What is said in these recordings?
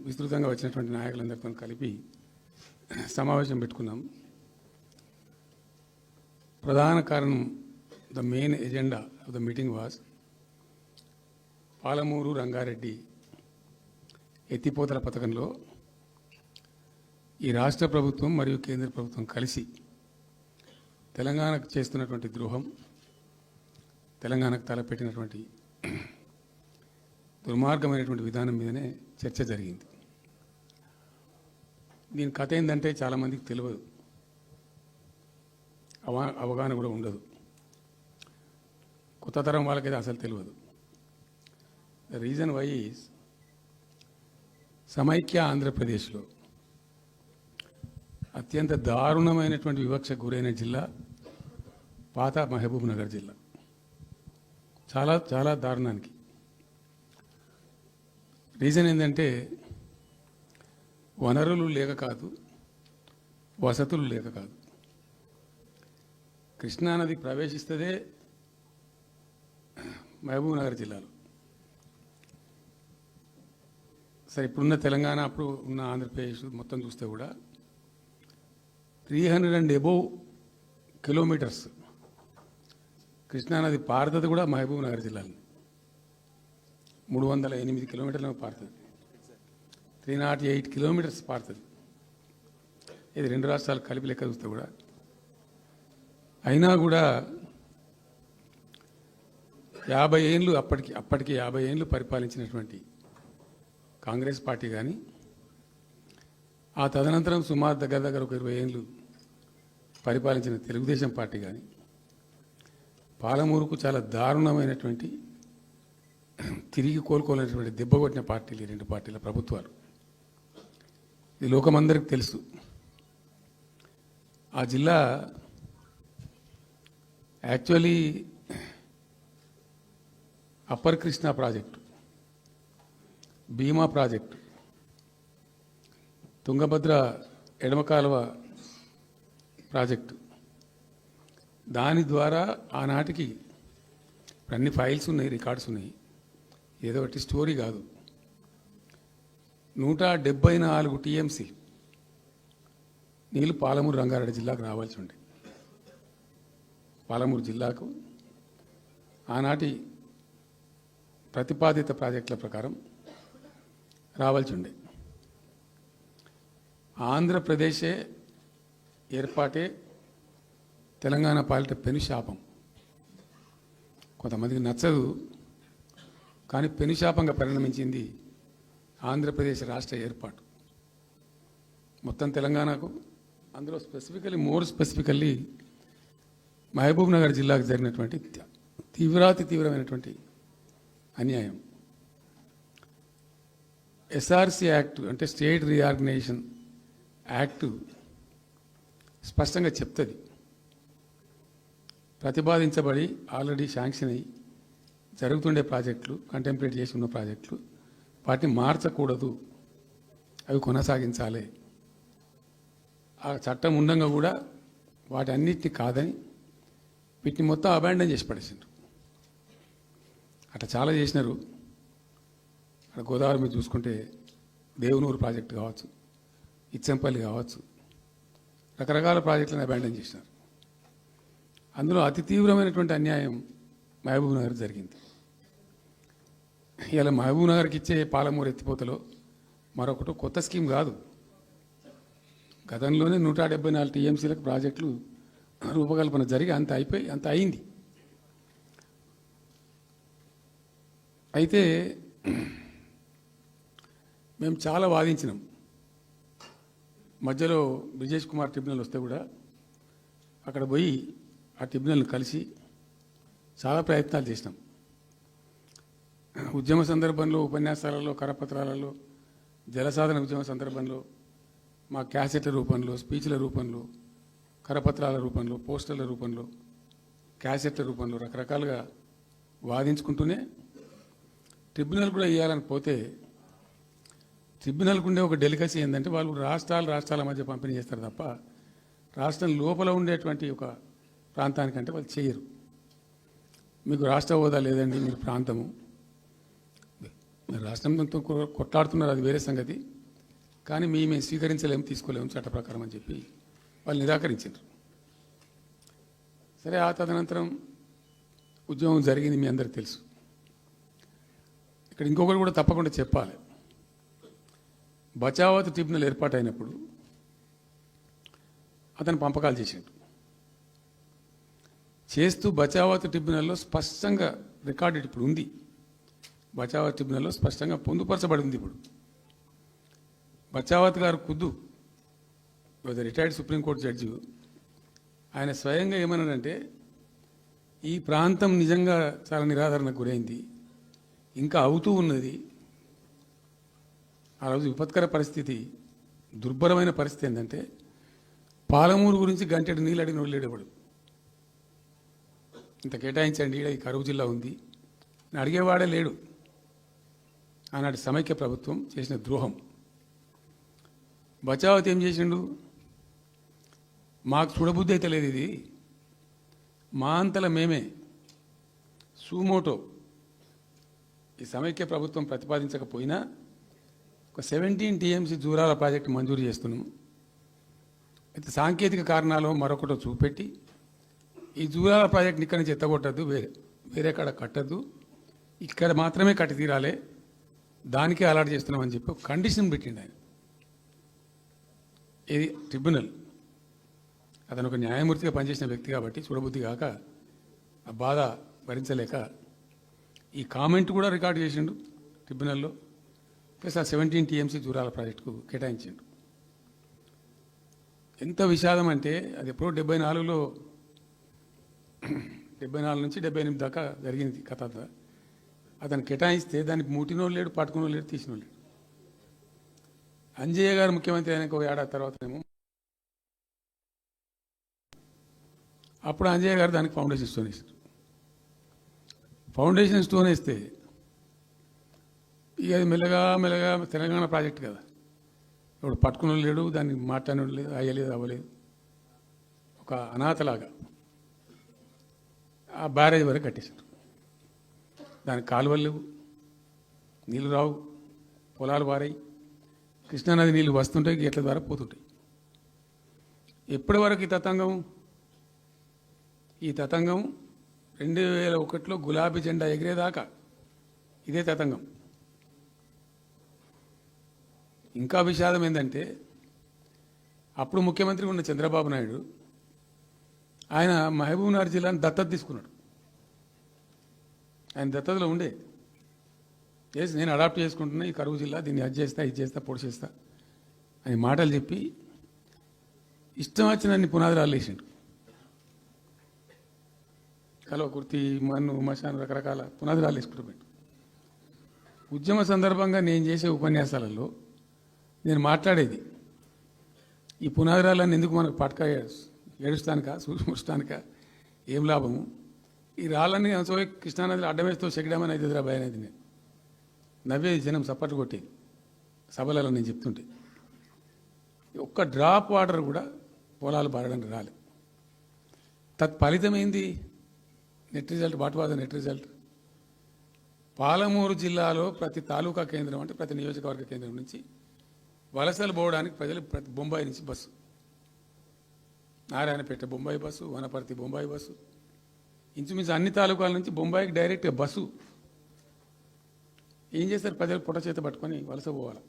విస్తృతంగా వచ్చినటువంటి నాయకులందరితో కలిపి సమావేశం పెట్టుకున్నాం. ప్రధాన కారణం, the main agenda of the meeting was Palamuru Rangareddy ఎత్తిపోతల పథకంలో ఈ రాష్ట్ర ప్రభుత్వం మరియు కేంద్ర ప్రభుత్వం కలిసి తెలంగాణకు చేస్తున్నటువంటి ద్రోహం, తెలంగాణకు తలపెట్టినటువంటి దుర్మార్గమైనటువంటి విధానం మీదనే చర్చ జరిగింది. దీని కథ ఏంటంటే చాలామందికి తెలియదు, అవగాహన కూడా ఉండదు. కొత్త తరం వాళ్ళకైతే అసలు తెలియదు. ద రీజన్ వై ఈజ్ సమైక్య ఆంధ్రప్రదేశ్లో అత్యంత దారుణమైనటువంటి వివక్షకు గురైన జిల్లా పాత మహబూబ్ నగర్ జిల్లా. చాలా చాలా దారుణానికి రీజన్ ఏంటంటే వనరులు లేక కాదు, వసతులు లేక కాదు. కృష్ణానది ప్రవేశిస్తదే మహబూబ్ నగర్ జిల్లాలో. సరే, ఇప్పుడున్న తెలంగాణ, అప్పుడు ఉన్న ఆంధ్రప్రదేశ్ మొత్తం చూస్తే కూడా 300 కిలోమీటర్స్ కృష్ణానది పారుతుంది కూడా మహబూబ్ నగర్ జిల్లాలో. 308 కిలోమీటర్లు పారుతుంది, 308 కిలోమీటర్స్ పారుతుంది. ఇది రెండు రాష్ట్రాలు కలిపి లెక్క చూస్తే కూడా. అయినా కూడా 50 ఏళ్ళు అప్పటికి 50 ఏళ్ళు పరిపాలించినటువంటి కాంగ్రెస్ పార్టీ కానీ, ఆ తదనంతరం సుమారు దగ్గర ఒక 20 ఏళ్ళు పరిపాలించిన తెలుగుదేశం పార్టీ కానీ పాలమూరుకు చాలా దారుణమైనటువంటి, తిరిగి కోలుకోలేనటువంటి దెబ్బ కొట్టిన పార్టీలు ఈ రెండు పార్టీల ప్రభుత్వాలు. ఇది లోకమందరికి తెలుసు. ఆ జిల్లా యాక్చువల్లీ అప్పర్ కృష్ణా ప్రాజెక్టు, భీమా ప్రాజెక్టు, తుంగభద్ర ఎడమ కాలువ ప్రాజెక్టు, దాని ద్వారా ఆనాటికి అన్ని ఫైల్స్ ఉన్నాయి, రికార్డ్స్ ఉన్నాయి. ఏదో ఒకటి స్టోరీ కాదు. 174 టీఎంసీ నీళ్ళు పాలమూరు రంగారెడ్డి జిల్లాకు రావాల్సి ఉండే. పాలమూరు జిల్లాకు ఆనాటి ప్రతిపాదిత ప్రాజెక్టుల ప్రకారం రావాల్సి ఉండే. ఆంధ్రప్రదేశే ఏర్పాటే తెలంగాణ పాలిట పెనుశాపం. కొంతమందికి నచ్చదు, కానీ పెనుశాపంగా పరిణమించింది ఆంధ్రప్రదేశ్ రాష్ట్ర ఏర్పాటు. మొత్తం తెలంగాణకు, అందులో మోర్ స్పెసిఫికల్లీ మహబూబ్ నగర్ జిల్లాకు జరిగినటువంటి తీవ్రమైనటువంటి అన్యాయం. ఎస్ఆర్సి యాక్ట్ అంటే స్టేట్ రీఆర్గనైజేషన్ యాక్టు స్పష్టంగా చెప్తుంది, ప్రతిపాదించబడి ఆల్రెడీ శాంక్షన్ అయ్యి జరుగుతుండే ప్రాజెక్టులు, కంటెంప్లేట్ చేసి ఉన్న ప్రాజెక్టులు, వాటిని మార్చకూడదు, అవి కొనసాగించాలి. ఆ చట్టం ఉండగా కూడా వాటి అన్నిటిని కాదని వీటిని మొత్తం అబాండన్ చేసి పడేసిండ్రు. అట్లా చాలా చేసినారు. అక్కడ గోదావరి మీద చూసుకుంటే దేవునూరు ప్రాజెక్టు కావచ్చు, ఇచ్చంపల్లి కావచ్చు, రకరకాల ప్రాజెక్టులను అబాండన్ చేసినారు. అందులో అతి తీవ్రమైనటువంటి అన్యాయం మహబూబ్ నగర్ జరిగింది. ఇలా మహబూబ్ నగర్కి ఇచ్చే పాలమూరు ఎత్తిపోతలో మరొకటి కొత్త స్కీమ్ కాదు. గతంలోనే 174 టీఎంసీలకు ప్రాజెక్టులు రూపకల్పన జరిగి అంత అయింది. అయితే మేము చాలా వాదించినాం. మధ్యలో బ్రిజేష్ కుమార్ ట్రిబ్యునల్ వస్తే కూడా అక్కడ పోయి ఆ ట్రిబ్యునల్ని కలిసి చాలా ప్రయత్నాలు చేసినాం. ఉద్యమ సందర్భంలో, ఉపన్యాసాలలో, కరపత్రాలలో, జలసాధన ఉద్యమ సందర్భంలో మా క్యాసెట్ల రూపంలో, స్పీచ్ల రూపంలో, కరపత్రాల రూపంలో, పోస్టర్ల రూపంలో, క్యాసెట్ల రూపంలో రకరకాలుగా వాదించుకుంటూనే ట్రిబ్యునల్ కూడా ఇవ్వాలని పోతే, ట్రిబ్యునల్కు ఉండే ఒక డెలికసీ ఏంటంటే వాళ్ళు రాష్ట్రాల మధ్య పంపిణీ చేస్తారు తప్ప రాష్ట్రం లోపల ఉండేటువంటి ఒక ప్రాంతానికంటే వాళ్ళు చేయరు. మీకు రాష్ట్ర హోదా లేదండి, మీరు ప్రాంతము, మరి రాష్ట్రంతో కొట్లాడుతున్నారు, అది వేరే సంగతి. కానీ మేము స్వీకరించలేము, తీసుకోలేము చట్ట ప్రకారం అని చెప్పి వాళ్ళు నిరాకరించారు. సరే, ఆ తదనంతరం ఉద్యమం జరిగింది, మీ అందరికి తెలుసు. ఇక్కడ ఇంకొకటి కూడా తప్పకుండా చెప్పాలి. బచావత్ ట్రిబ్యునల్ ఏర్పాటైనప్పుడు అతను పంపకాలు చేస్తూ బచావత్ ట్రిబ్యునల్లో స్పష్టంగా రికార్డెడ్ ఇప్పుడు ఉంది. బచావత్ ట్రిబ్యునల్లో స్పష్టంగా పొందుపరచబడి ఉంది. ఇప్పుడు బచావత్ గారు ఖుద్దు రిటైర్డ్ సుప్రీంకోర్టు జడ్జి, ఆయన స్వయంగా ఏమన్నాడంటే, ఈ ప్రాంతం నిజంగా చాలా నిరాదరణకు గురైంది, ఇంకా అవుతూ ఉన్నది. ఆ రోజు విపత్కర పరిస్థితి, దుర్భరమైన పరిస్థితి ఏంటంటే, పాలమూరు గురించి గంటెడు నీళ్ళు అడిగిన వాళ్ళు లేడేవాడు. ఇంత కేటాయించండి, ఈ కరువు జిల్లా ఉంది అని అడిగేవాడే లేడు. ఆనాటి సమైక్య ప్రభుత్వం చేసిన ద్రోహం. బచావత్ ఏం చేసిండు, మాకు చూడబుద్ధి అయితే లేదు, ఇది మా అంతల మేమే సూమోటో ఈ సమైక్య ప్రభుత్వం ప్రతిపాదించకపోయినా ఒక 17 TMC జూరాల ప్రాజెక్టు మంజూరు చేస్తున్నాము. అయితే సాంకేతిక కారణాలు మరొకటో చూపెట్టి ఈ జూరాల ప్రాజెక్టుని ఇక్కడి నుంచి ఎత్తగొట్టద్దు, వేరే కాడ కట్టద్దు, ఇక్కడ మాత్రమే కట్టి తీరాలి, దానికే అలాట్ చేస్తున్నామని చెప్పి ఒక కండిషన్ పెట్టిండు ఆయన. ఇది ట్రిబ్యునల్. అతను ఒక న్యాయమూర్తిగా పనిచేసిన వ్యక్తి కాబట్టి చూడబుద్ధి కాక, ఆ బాధ భరించలేక ఈ కామెంట్ కూడా రికార్డు చేసిండు ట్రిబ్యునల్లో. ప్లస్ ఆ 17 TMC జూరాల ప్రాజెక్టుకు కేటాయించిండు. ఎంత విషాదం అంటే, అది ఎప్పుడో 74లో 74 నుంచి 78 దాకా జరిగింది కథ. అతను కేటాయిస్తే దానికి ముట్టినోళ్ళు లేడు, పట్టుకునోళ్ళు లేడు, తీసినోళ్ళు లేడు. అంజయ్య గారు ముఖ్యమంత్రి అయినాక ఒక ఏడాది తర్వాతనేమో అప్పుడు అంజయ్య గారు దానికి ఫౌండేషన్ స్టోన్ వేసారు. ఫౌండేషన్ స్టోన్ వేస్తే ఇక అది మెల్లగా మెల్లగా తెలంగాణ ప్రాజెక్ట్ కదా, ఇప్పుడు పట్టుకుని లేడు, దాన్ని మాట్లాడడం లేదు, అయ్యలేదు, అవ్వలేదు. ఒక అనాథలాగా ఆ బ్యారేజ్ వరకు కట్టేశారు. దానికి కాలువలు లేవు, నీళ్ళు రావు, పొలాలు పారాయి, కృష్ణానది నీళ్ళు వస్తుంటాయి, గేట్ల ద్వారా పోతుంటాయి. ఎప్పటి వరకు ఈ తతంగం 2001లో గులాబీ జెండా ఎగిరేదాకా ఇదే తతంగం. ఇంకా విషాదం ఏంటంటే, అప్పుడు ముఖ్యమంత్రి ఉన్న చంద్రబాబు నాయుడు ఆయన మహబూబ్నగర్ జిల్లాను దత్తత తీసుకున్నాడు. ఆయన దత్తతలో ఉండే చేసి నేను అడాప్ట్ చేసుకుంటున్నా ఈ కరువు జిల్లా, దీన్ని అది చేస్తా, ఇది చేస్తా, పొడి చేస్తా అని మాటలు చెప్పి ఇష్టం వచ్చినన్ని పునాదురాలు వేసిండు. కలవకుర్తి, మన్ను, మశాను, రకరకాల పునాదురాలు వేసుకుంటూ ఉద్యమ సందర్భంగా నేను చేసే ఉపన్యాసాలలో నేను మాట్లాడేది, ఈ పునాదురాలన్నీ ఎందుకు మనకు పట్క ఏడుస్తానిక, చూస్తానిక, ఏం లాభము, ఈ రాళ్ళని అంశోయి కృష్ణానదిలో అడ్డమేస్తూ చెక్కడమని అయితే భయ అనేది నేను నవ్వేది, జనం సప్పట్లు కొట్టేది సభలలో నేను చెప్తుంటే. ఒక్క డ్రాప్ వాటర్ కూడా పొలాలు పారడానికి రాలేదు. తత్ఫలితమైంది net result. What was the net result? Palamuru జిల్లాలో ప్రతి తాలూకా కేంద్రం అంటే ప్రతి నియోజకవర్గ కేంద్రం నుంచి వలసలు పోవడానికి ప్రజలు ప్రతి బొంబాయి నుంచి bus, Narayanpet Bombay bus, Wanaparthy Bombay bus, ఇంచుమించు అన్ని తాలూకాల నుంచి బొంబాయికి డైరెక్ట్గా బస్సు. ఏం చేస్తారు, ప్రజలు పొట్ట చేత పట్టుకొని వలస పోవాలి,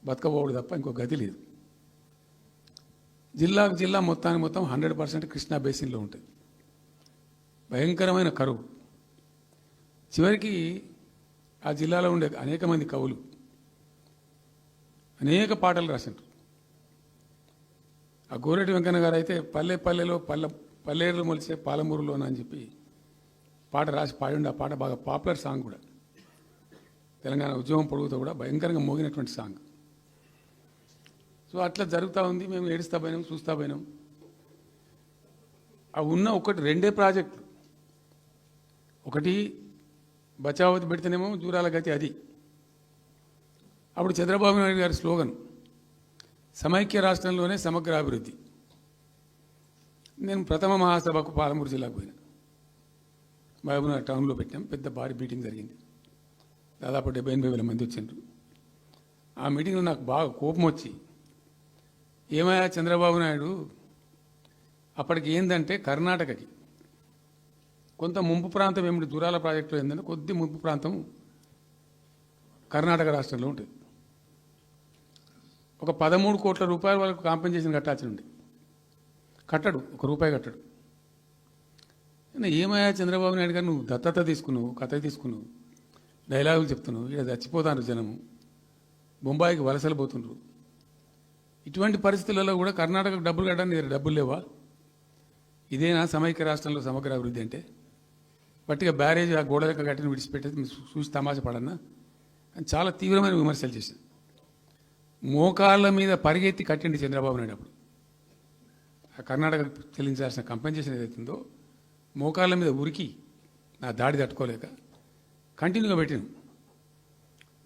బతకపోవడు తప్ప ఇంకో గతి లేదు. జిల్లాకు జిల్లా మొత్తానికి మొత్తం 100% కృష్ణా బేసిన్లో ఉంటుంది. భయంకరమైన కరువు. చివరికి ఆ జిల్లాలో ఉండే అనేక మంది కవులు అనేక పాటలు రాశారు. ఆ గోరెటి వెంకన్న గారు అయితే పల్లె పల్లెలో పల్లెర్లు మొలిసే పాలమూరులోన అని చెప్పి పాట రాసి పాడిండి. ఆ పాట బాగా పాపులర్ సాంగ్ కూడా, తెలంగాణ ఉద్యమం పొడుగుతో కూడా భయంకరంగా మోగినటువంటి సాంగ్. సో అట్లా జరుగుతూ ఉంది. మేము ఏడుస్తా పోయినాం, చూస్తా పోయినాం. అవి ఉన్న రెండే ప్రాజెక్టులు. ఒకటి బచావతి పెడితేనేమో జూరాల గతి అది. అప్పుడు చంద్రబాబు నాయుడు గారి స్లోగన్ సమైక్య రాష్ట్రంలోనే సమగ్ర అభివృద్ధి. నేను ప్రథమ మహాసభకు పాలమూరు జిల్లాకు పోయినా, మహబూబ్నగర్ టౌన్లో పెట్టాం. పెద్ద భారీ మీటింగ్ జరిగింది. దాదాపు 70,000-80,000 మంది వచ్చిండ్రు. ఆ మీటింగ్లో నాకు బాగా కోపం వచ్చి, ఏమయ్యా చంద్రబాబు నాయుడు, అప్పటికి ఏంటంటే కర్ణాటకకి కొంత ముంపు ప్రాంతం ఏమిటి దూరాల ప్రాజెక్టులో ఏంటంటే కొద్ది ముంపు ప్రాంతం కర్ణాటక రాష్ట్రంలో ఉంటుంది. ఒక 13 కోట్ల రూపాయల వరకు కాంపెన్సేషన్ కట్టాల్సి ఉంది. కట్టడు, ₹1 కట్టడు. ఏమయ్యా చంద్రబాబు నాయుడు గారు, నువ్వు దత్తత తీసుకున్నావు, కథ తీసుకున్నావు, డైలాగులు చెప్తున్నావు, ఇక్కడ చచ్చిపోతాను జనము, బొంబాయికి వలసలు పోతుండ్రు. ఇటువంటి పరిస్థితులలో కూడా కర్ణాటకకు డబ్బులు కట్టడానికి దగ్గర డబ్బులు లేవా? ఇదేనా సమైక్య రాష్ట్రంలో సమగ్ర అభివృద్ధి అంటే? పట్టిగా బ్యారేజ్ ఆ గోడ లెక్క కట్టిన విడిచిపెట్టేది మీరు చూసి తమాషా పడన్నా అని చాలా తీవ్రమైన విమర్శలు చేశాను. మోకాళ్ళ మీద పరిగెత్తి కట్టిండి చంద్రబాబు నాయుడు అప్పుడు. ఆ కర్ణాటక చెల్లించాల్సిన కంపెన్సేషన్ ఏదైతుందో మోకాళ్ళ మీద ఉరికి నా దాడి తట్టుకోలేక కంటిన్యూగా పెట్టాను.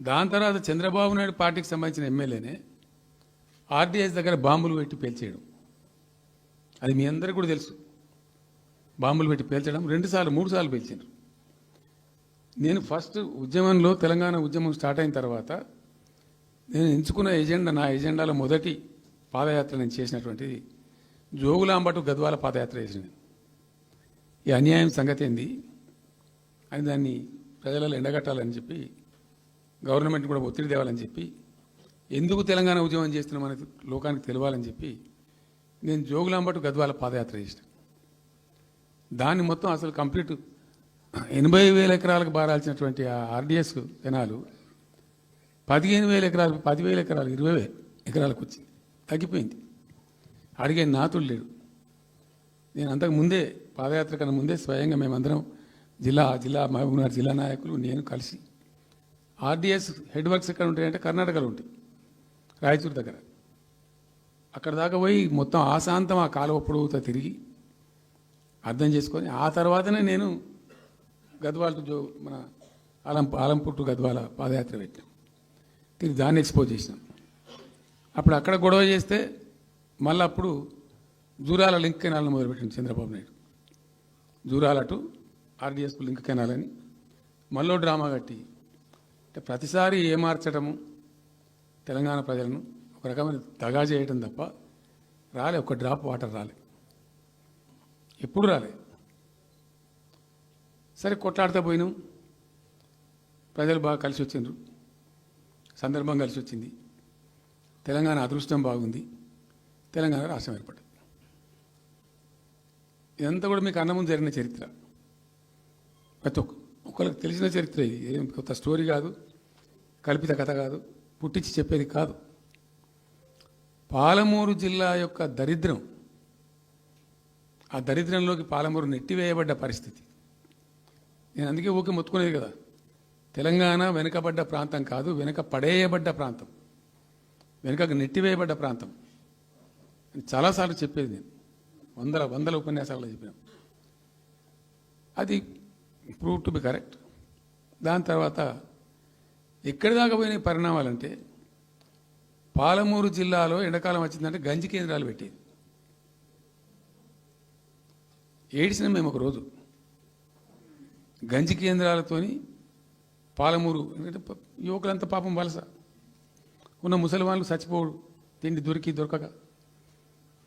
దాని తర్వాత చంద్రబాబు నాయుడు పార్టీకి సంబంధించిన ఎమ్మెల్యేనే ఆర్డీఎస్ దగ్గర బాంబులు పెట్టి పేల్చేయడం, అది మీ అందరికీ కూడా తెలుసు. బాంబులు పెట్టి పేల్చడం 2 సార్లు 3 సార్లు పేల్చారు. నేను ఫస్ట్ ఉద్యమంలో తెలంగాణ ఉద్యమం స్టార్ట్ అయిన తర్వాత నేను ఎంచుకున్న ఎజెండా, నా ఎజెండాలో మొదటి పాదయాత్ర నేను చేసినటువంటిది జోగులాంబ టు గద్వాల పాదయాత్ర చేసినది. ఈ అన్యాయం సంగతి ఏంది అని దాన్ని ప్రజలలో ఎండగట్టాలని చెప్పి, గవర్నమెంట్ కూడా ఒత్తిడి తేవాలని చెప్పి, ఎందుకు తెలంగాణ ఉద్యమం చేస్తున్నాం అనేది లోకానికి తెలియాలని చెప్పి నేను జోగులాంబ టు గద్వాల పాదయాత్ర చేసిన. దాన్ని మొత్తం అసలు కంప్లీట్ 80,000 ఎకరాలకు బారాల్సినటువంటి ఆ ఆర్డీఎస్ కెనాలు 15,000 ఎకరాలు, 10,000 ఎకరాలు, 20,000 ఎకరాలకు వచ్చింది, తగ్గిపోయింది. అడిగే నాతులు లేడు. నేను అంతకు ముందే పాదయాత్ర కన్నా ముందే స్వయంగా మేమందరం జిల్లా మహబూబ్నగర్ జిల్లా నాయకులు నేను కలిసి ఆర్డీఎస్ హెడ్ వర్క్స్ ఎక్కడ ఉంటాయంటే కర్ణాటకలో ఉంటాయి, రాయచూరు దగ్గర. అక్కడ దాకా పోయి మొత్తం ఆశాంతం ఆ కాలువ పొడవుతో తిరిగి అర్థం చేసుకొని ఆ తర్వాతనే నేను గద్వాల టు మన ఆలంపూర్ టు గద్వాల పాదయాత్ర పెట్టాం. తిరిగి దాన్ని ఎక్స్పోజ్ చేసినాం. అప్పుడు అక్కడ గొడవ చేస్తే మళ్ళీ అప్పుడు జూరాల లింక్ కెనాల్ని మొదలుపెట్టింది చంద్రబాబు నాయుడు. జూరాల టు ఆర్డీఎస్కు లింక్ కెనాల్ అని మళ్ళీ డ్రామా కట్టి, అంటే ప్రతిసారి ఏమార్చడము తెలంగాణ ప్రజలను ఒక రకమైన దగా చేయటం తప్ప రాలే, ఒక డ్రాప్ వాటర్ రాలే, ఎప్పుడు రాలే. సరే కొట్లాడుతూ పోయినాం, ప్రజలు బాగా కలిసి వచ్చిండ్రు, సందర్భం కలిసి వచ్చింది, తెలంగాణ అదృష్టం బాగుంది, తెలంగాణ రాష్ట్రం ఏర్పడింది. ఇదంతా కూడా మీకు అన్న ముందు జరిగిన చరిత్ర, ప్రతి ఒక్కరికి తెలిసిన చరిత్ర. ఇది ఏం కొత్త స్టోరీ కాదు, కల్పిత కథ కాదు, పుట్టించి చెప్పేది కాదు. పాలమూరు జిల్లా యొక్క దరిద్రం, ఆ దరిద్రంలోకి పాలమూరు నెట్టివేయబడ్డ పరిస్థితి. నేను అందుకే ఊకే మొత్తుకునేది కదా, తెలంగాణ వెనుకబడ్డ ప్రాంతం కాదు, వెనుక పడేయబడ్డ ప్రాంతం, వెనుకకు నెట్టివేయబడ్డ ప్రాంతం అని చాలాసార్లు చెప్పేది. నేను వందల ఉపన్యాసాల్లో చెప్పాను. అది ప్రూవ్ టు బి కరెక్ట్. దాని తర్వాత ఎక్కడి దాకా పోయిన పరిణామాలంటే, పాలమూరు జిల్లాలో ఎండాకాలం వచ్చిందంటే గంజి కేంద్రాలు పెట్టేది. ఏడిసినాం మేము ఒకరోజు. గంజి కేంద్రాలతోని పాలమూరు, ఎందుకంటే యువకులంతా పాపం వలస ఉన్న ముసలి వాళ్ళు చచ్చిపోడు, తిండి దొరకక,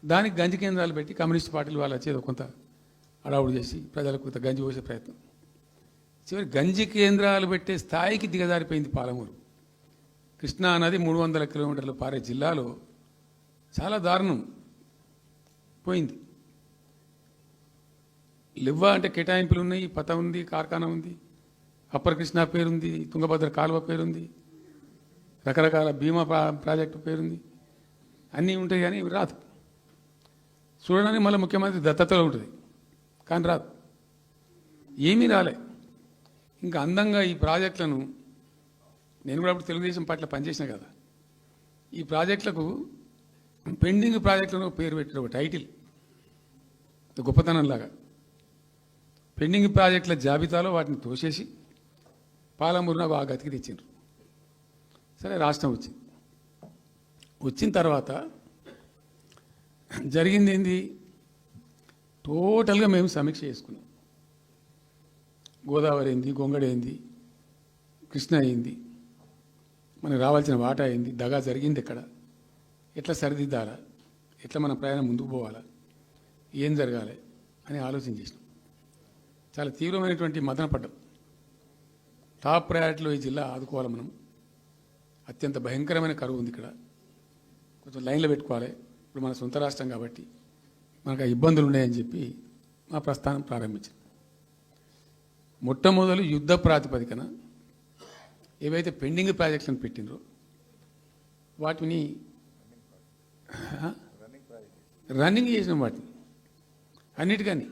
దానికి గంజి కేంద్రాలు పెట్టి కమ్యూనిస్ట్ పార్టీలు వాళ్ళు వచ్చేది కొంత అడావుడు చేసి ప్రజలకు కొంత గంజి పోసే ప్రయత్నం. చివరి గంజి కేంద్రాలు పెట్టే స్థాయికి దిగజారిపోయింది పాలమూరు. కృష్ణా నది 300 కిలోమీటర్లు పారే జిల్లాలో చాలా దారుణం పోయింది. లివ్వ అంటే కేటాయింపులు ఉన్నాయి, పత ఉంది, కార్ఖానా ఉంది, అప్పర్ కృష్ణా పేరుంది, తుంగభద్ర కాలువ పేరుంది, రకరకాల భీమా ప్రాజెక్టు పేరుంది, అన్నీ ఉంటాయి కానీ రాదు. చూడడానికి మళ్ళీ ముఖ్యమంత్రి దత్తతలో ఉంటుంది కానీ రాదు, ఏమీ రాలే. ఇంకా అందంగా ఈ ప్రాజెక్టులను, నేను కూడా అప్పుడు తెలుగుదేశం పార్టీలో పనిచేసిన కదా, ఈ ప్రాజెక్టులకు పెండింగ్ ప్రాజెక్టులను పేరు పెట్టిన ఒక టైటిల్ గొప్పతనంలాగా పెండింగ్ ప్రాజెక్టుల జాబితాలో వాటిని తోసేసి పాలమూరున ఆ గతికి తెచ్చిండ్రు. సరే రాష్ట్రం వచ్చిన తర్వాత జరిగింది ఏంది, టోటల్గా మేము సమీక్ష చేసుకున్నాం. గోదావరి ఏంది, గొంగడి ఏంది, కృష్ణ అయింది, మనకు రావాల్సిన వాటా అయింది, దగా జరిగింది ఎక్కడ, ఎట్లా సరిదిద్దాలా, ఎట్లా మన ప్రయాణం ముందుకు పోవాలా, ఏం జరగాలి అని ఆలోచన చేసినాం. చాలా తీవ్రమైనటువంటి మదన పడ్డాం. టాప్ ప్రయారిటీలో ఈ జిల్లా ఆదుకోవాలి మనం. అత్యంత భయంకరమైన కరువు ఉంది ఇక్కడ, కొంచెం లైన్లో పెట్టుకోవాలి. ఇప్పుడు మన సొంత రాష్ట్రం కాబట్టి మనకు ఆ ఇబ్బందులు ఉన్నాయని చెప్పి మా ప్రస్థానం ప్రారంభించాం. మొట్టమొదలు యుద్ధ ప్రాతిపదికన ఏవైతే పెండింగ్ ప్రాజెక్టులను పెట్టినరో వాటిని రన్నింగ్ చేసిన వాటిని అన్నిటికని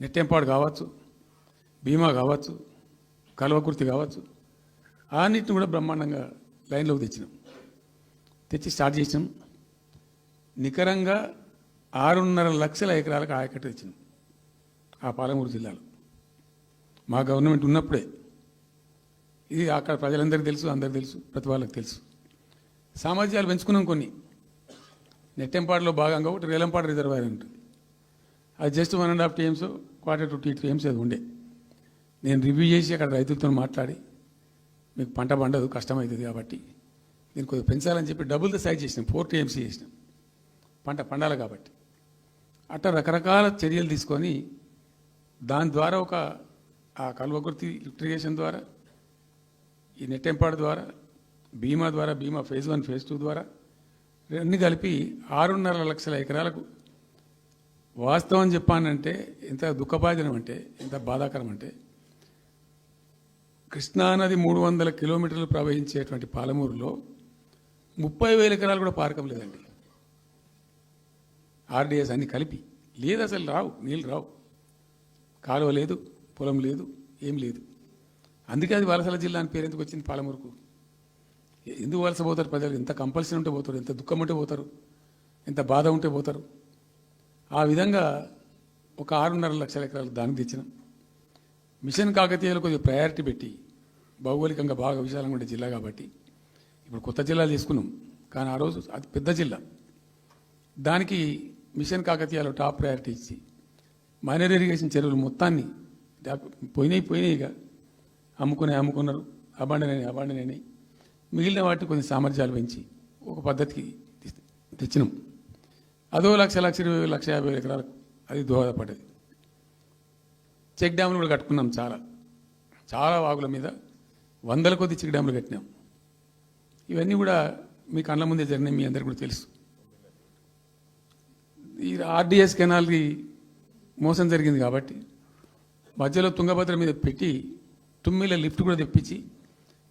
నెట్టెంపాడు కావచ్చు, భీమా కావచ్చు, కల్వకుర్తి కావచ్చు, అన్నిటిని కూడా బ్రహ్మాండంగా లైన్లోకి తెచ్చి స్టార్ట్ చేసినాం. నికరంగా 6.5 లక్షల ఎకరాలకు ఆయకట్టు తెచ్చినాం ఆ పాలమూరు జిల్లాలో మా గవర్నమెంట్ ఉన్నప్పుడే. ఇది అక్కడ ప్రజలందరికీ తెలుసు, అందరికీ తెలుసు, ప్రతి వాళ్ళకి తెలుసు. సామర్థ్యాలు పెంచుకున్నాం కొన్ని. నెట్టెంపాడులో భాగంగా ఒకటి రేలంపాడు రిజర్వాయర్ ఉంటుంది. అది జస్ట్ 1.5 TMs, 1/4 to 2 TMs అది ఉండే. నేను రివ్యూ చేసి అక్కడ రైతులతో మాట్లాడి మీకు పంట పండదు, కష్టమవుతుంది కాబట్టి దీన్ని కొద్దిగా పెంచాలని చెప్పి డబుల్ ద సైజ్ చేసినాం, 4 TMs చేసినాం, పంట పండాలి కాబట్టి. అట్లా రకరకాల చర్యలు తీసుకొని దాని ద్వారా ఆ కల్వకుర్తి లిఫ్టిగేషన్ ద్వారా, ఈ నెట్టెంపాడు ద్వారా, బీమా ద్వారా, బీమా ఫేజ్ 1 ఫేజ్ 2 ద్వారా అన్ని కలిపి 6.5 లక్షల ఎకరాలకు. వాస్తవం చెప్పానంటే ఎంత దుఃఖభాజనం అంటే, ఎంత బాధాకరం అంటే, కృష్ణానది 300 కిలోమీటర్లు ప్రవహించేటువంటి పాలమూరులో 30,000 ఎకరాలు కూడా పారకం లేదండి. RDS అన్ని కలిపి లేదు, అసలు రావు, నీళ్ళు రావు, కాలువ లేదు, పొలం లేదు, ఏం లేదు. అందుకే అది వలసల జిల్లా అని పేరు ఎందుకు వచ్చింది పాలమూరుకు? ఎందుకు వలస పోతారు ప్రజలు? ఎంత కంపల్సరీ ఉంటే పోతారు, ఎంత దుఃఖం ఉంటే పోతారు, ఎంత బాధ ఉంటే పోతారు. ఆ విధంగా ఒక 6.5 లక్షల ఎకరాలు దానికి తెచ్చినాం. మిషన్ కాకతీయలో కొద్దిగా ప్రయారిటీ పెట్టి, భౌగోళికంగా బాగా విశాలంగా ఉండే జిల్లా కాబట్టి ఇప్పుడు కొత్త జిల్లాలు తీసుకున్నాం, కానీ ఆ రోజు అది పెద్ద జిల్లా. దానికి మిషన్ కాకతీయలో టాప్ ప్రయారిటీ ఇచ్చి మైనర్ ఇరిగేషన్ చెరువులు మొత్తాన్ని పోయినాయిగా అమ్ముకున్నారు, అబాండనైనాయి. మిగిలిన వాటిని కొన్ని సామర్థ్యాలు పెంచి ఒక పద్ధతికి తెచ్చినాం. అదో 1,20,000 ఎకరాలకు అది దోహదపడ్డది. చెక్ డ్యాములు కూడా కట్టుకున్నాం, చాలా వాగుల మీద 100 కొద్ది చెక్ డ్యాములు కట్టినాం. ఇవన్నీ కూడా మీ కళ్ళ ముందే జరిగినాయి, మీ అందరికీ కూడా తెలుసు. ఈ RDS కెనాల్కి మోసం జరిగింది కాబట్టి మధ్యలో తుంగభద్ర మీద పెట్టి తుమ్మిల లిఫ్ట్ కూడా తెప్పించి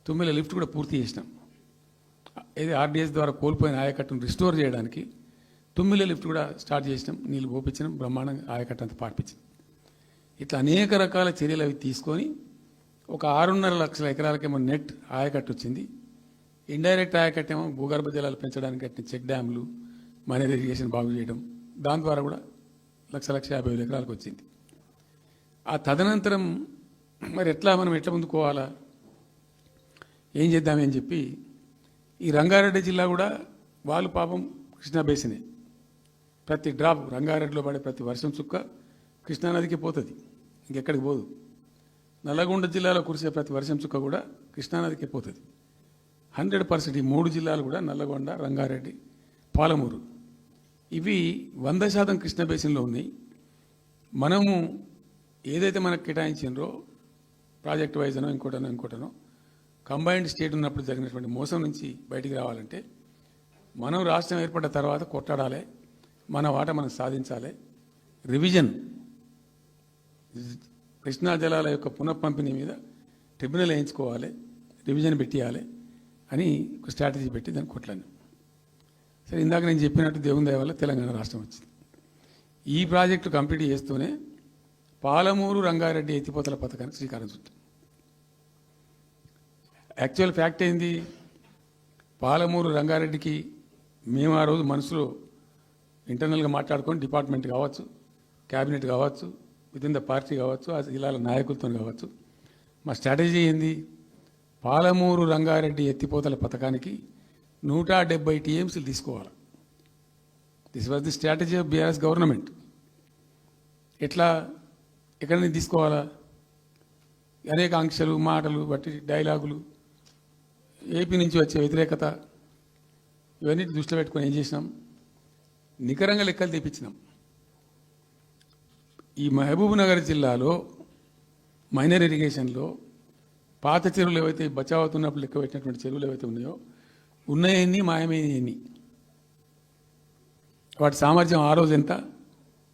తుమ్మిల లిఫ్ట్ కూడా పూర్తి చేసినాం. ఇది RDS ద్వారా కోల్పోయిన ఆయకట్టును రిస్టోర్ చేయడానికి తుమ్మిల లిఫ్ట్ కూడా స్టార్ట్ చేసినాం, నీళ్ళు పోపించినాం, బ్రహ్మాండంగా ఆయకట్టు అంతా పార్పించినాం. ఇట్లా అనేక రకాల చర్యలు అవి తీసుకొని ఒక 6.5 లక్షల ఎకరాలకేమో నెట్ ఆయకట్టు వచ్చింది. ఇండైరెక్ట్ ఆయకట్టేమో భూగర్భ జలాలు పెంచడానికి కట్టిన చెక్ డ్యాములు, మైనర్ ఇరిగేషన్ బాగు చేయడం, దాని ద్వారా కూడా 1,50,000 ఎకరాలకు వచ్చింది. ఆ తదనంతరం మరి మనం ఎట్లా ముందుకోవాలా, ఏం చేద్దామని చెప్పి ఈ రంగారెడ్డి జిల్లా కూడా వాళ్ళు పాపం కృష్ణా బేసినే, ప్రతి డ్రాప్ రంగారెడ్డిలో పడే ప్రతి వర్షం చుక్క కృష్ణానదికి పోతుంది, ఇంకెక్కడికి పోదు. నల్లగొండ జిల్లాలో కురిసే ప్రతి వర్షం చుక్క కూడా కృష్ణానదికి పోతుంది. 100% ఈ 3 జిల్లాలు కూడా నల్లగొండ, రంగారెడ్డి, పాలమూరు ఇవి 100% కృష్ణా బేసిన్లో ఉన్నాయి. మనము ఏదైతే మనకు కేటాయించినరో ప్రాజెక్ట్ వైజ్నో ఇంకోటనో కంబైన్డ్ స్టేట్ ఉన్నప్పుడు జరిగినటువంటి మోసం నుంచి బయటికి రావాలంటే మనం రాష్ట్రం ఏర్పడ్డ తర్వాత కొట్టాడాలి, మన వాట మనం సాధించాలి. రివిజన్, కృష్ణా జలాల యొక్క పునఃపంపిణీ మీద ట్రిబ్యునల్ వేయించుకోవాలి, రివిజన్ పెట్టియాలి అని ఒక స్ట్రాటజీ పెట్టి దాన్ని కొట్లాను. సరే, ఇందాక నేను చెప్పినట్టు దేవుని దయ వల్ల తెలంగాణ రాష్ట్రం వచ్చింది. ఈ ప్రాజెక్టు కంప్లీట్ చేస్తూనే పాలమూరు రంగారెడ్డి ఎత్తిపోతల పథకానికి శ్రీకారం చుట్టాం. యాక్చువల్ ఫ్యాక్ట్ ఏంది, పాలమూరు రంగారెడ్డికి మేము ఆ రోజు మనసులో ఇంటర్నల్గా మాట్లాడుకొని డిపార్ట్మెంట్ కావచ్చు, క్యాబినెట్ కావచ్చు, వితిన్ ద పార్టీ కావచ్చు, ఆ జిల్లాల నాయకులతో కావచ్చు, మా స్ట్రాటజీ ఏంది, పాలమూరు రంగారెడ్డి ఎత్తిపోతల పథకానికి 170 TMs తీసుకోవాలి. This was the strategy of BRS government. ఎట్లా, ఎక్కడి నుంచి తీసుకోవాలా? అనేక ఆంక్షలు మాటలు బట్టి డైలాగులు, ఏపీ నుంచి వచ్చే వ్యతిరేకత, ఇవన్నీ దృష్టిలో పెట్టుకొని ఏం చేసినాం, నికరంగా లెక్కలు తెప్పించినాం. ఈ మహబూబ్ నగర్ జిల్లాలో మైనర్ ఇరిగేషన్లో పాత చెరువులు ఏవైతే బచావ్ అవుతున్నప్పుడు లెక్క పెట్టినటువంటి చెరువులు ఏవైతే ఉన్నాయో, ఉన్నాయన్ని మాయమైనవి, వాటి సామర్థ్యం ఆ రోజు ఎంత,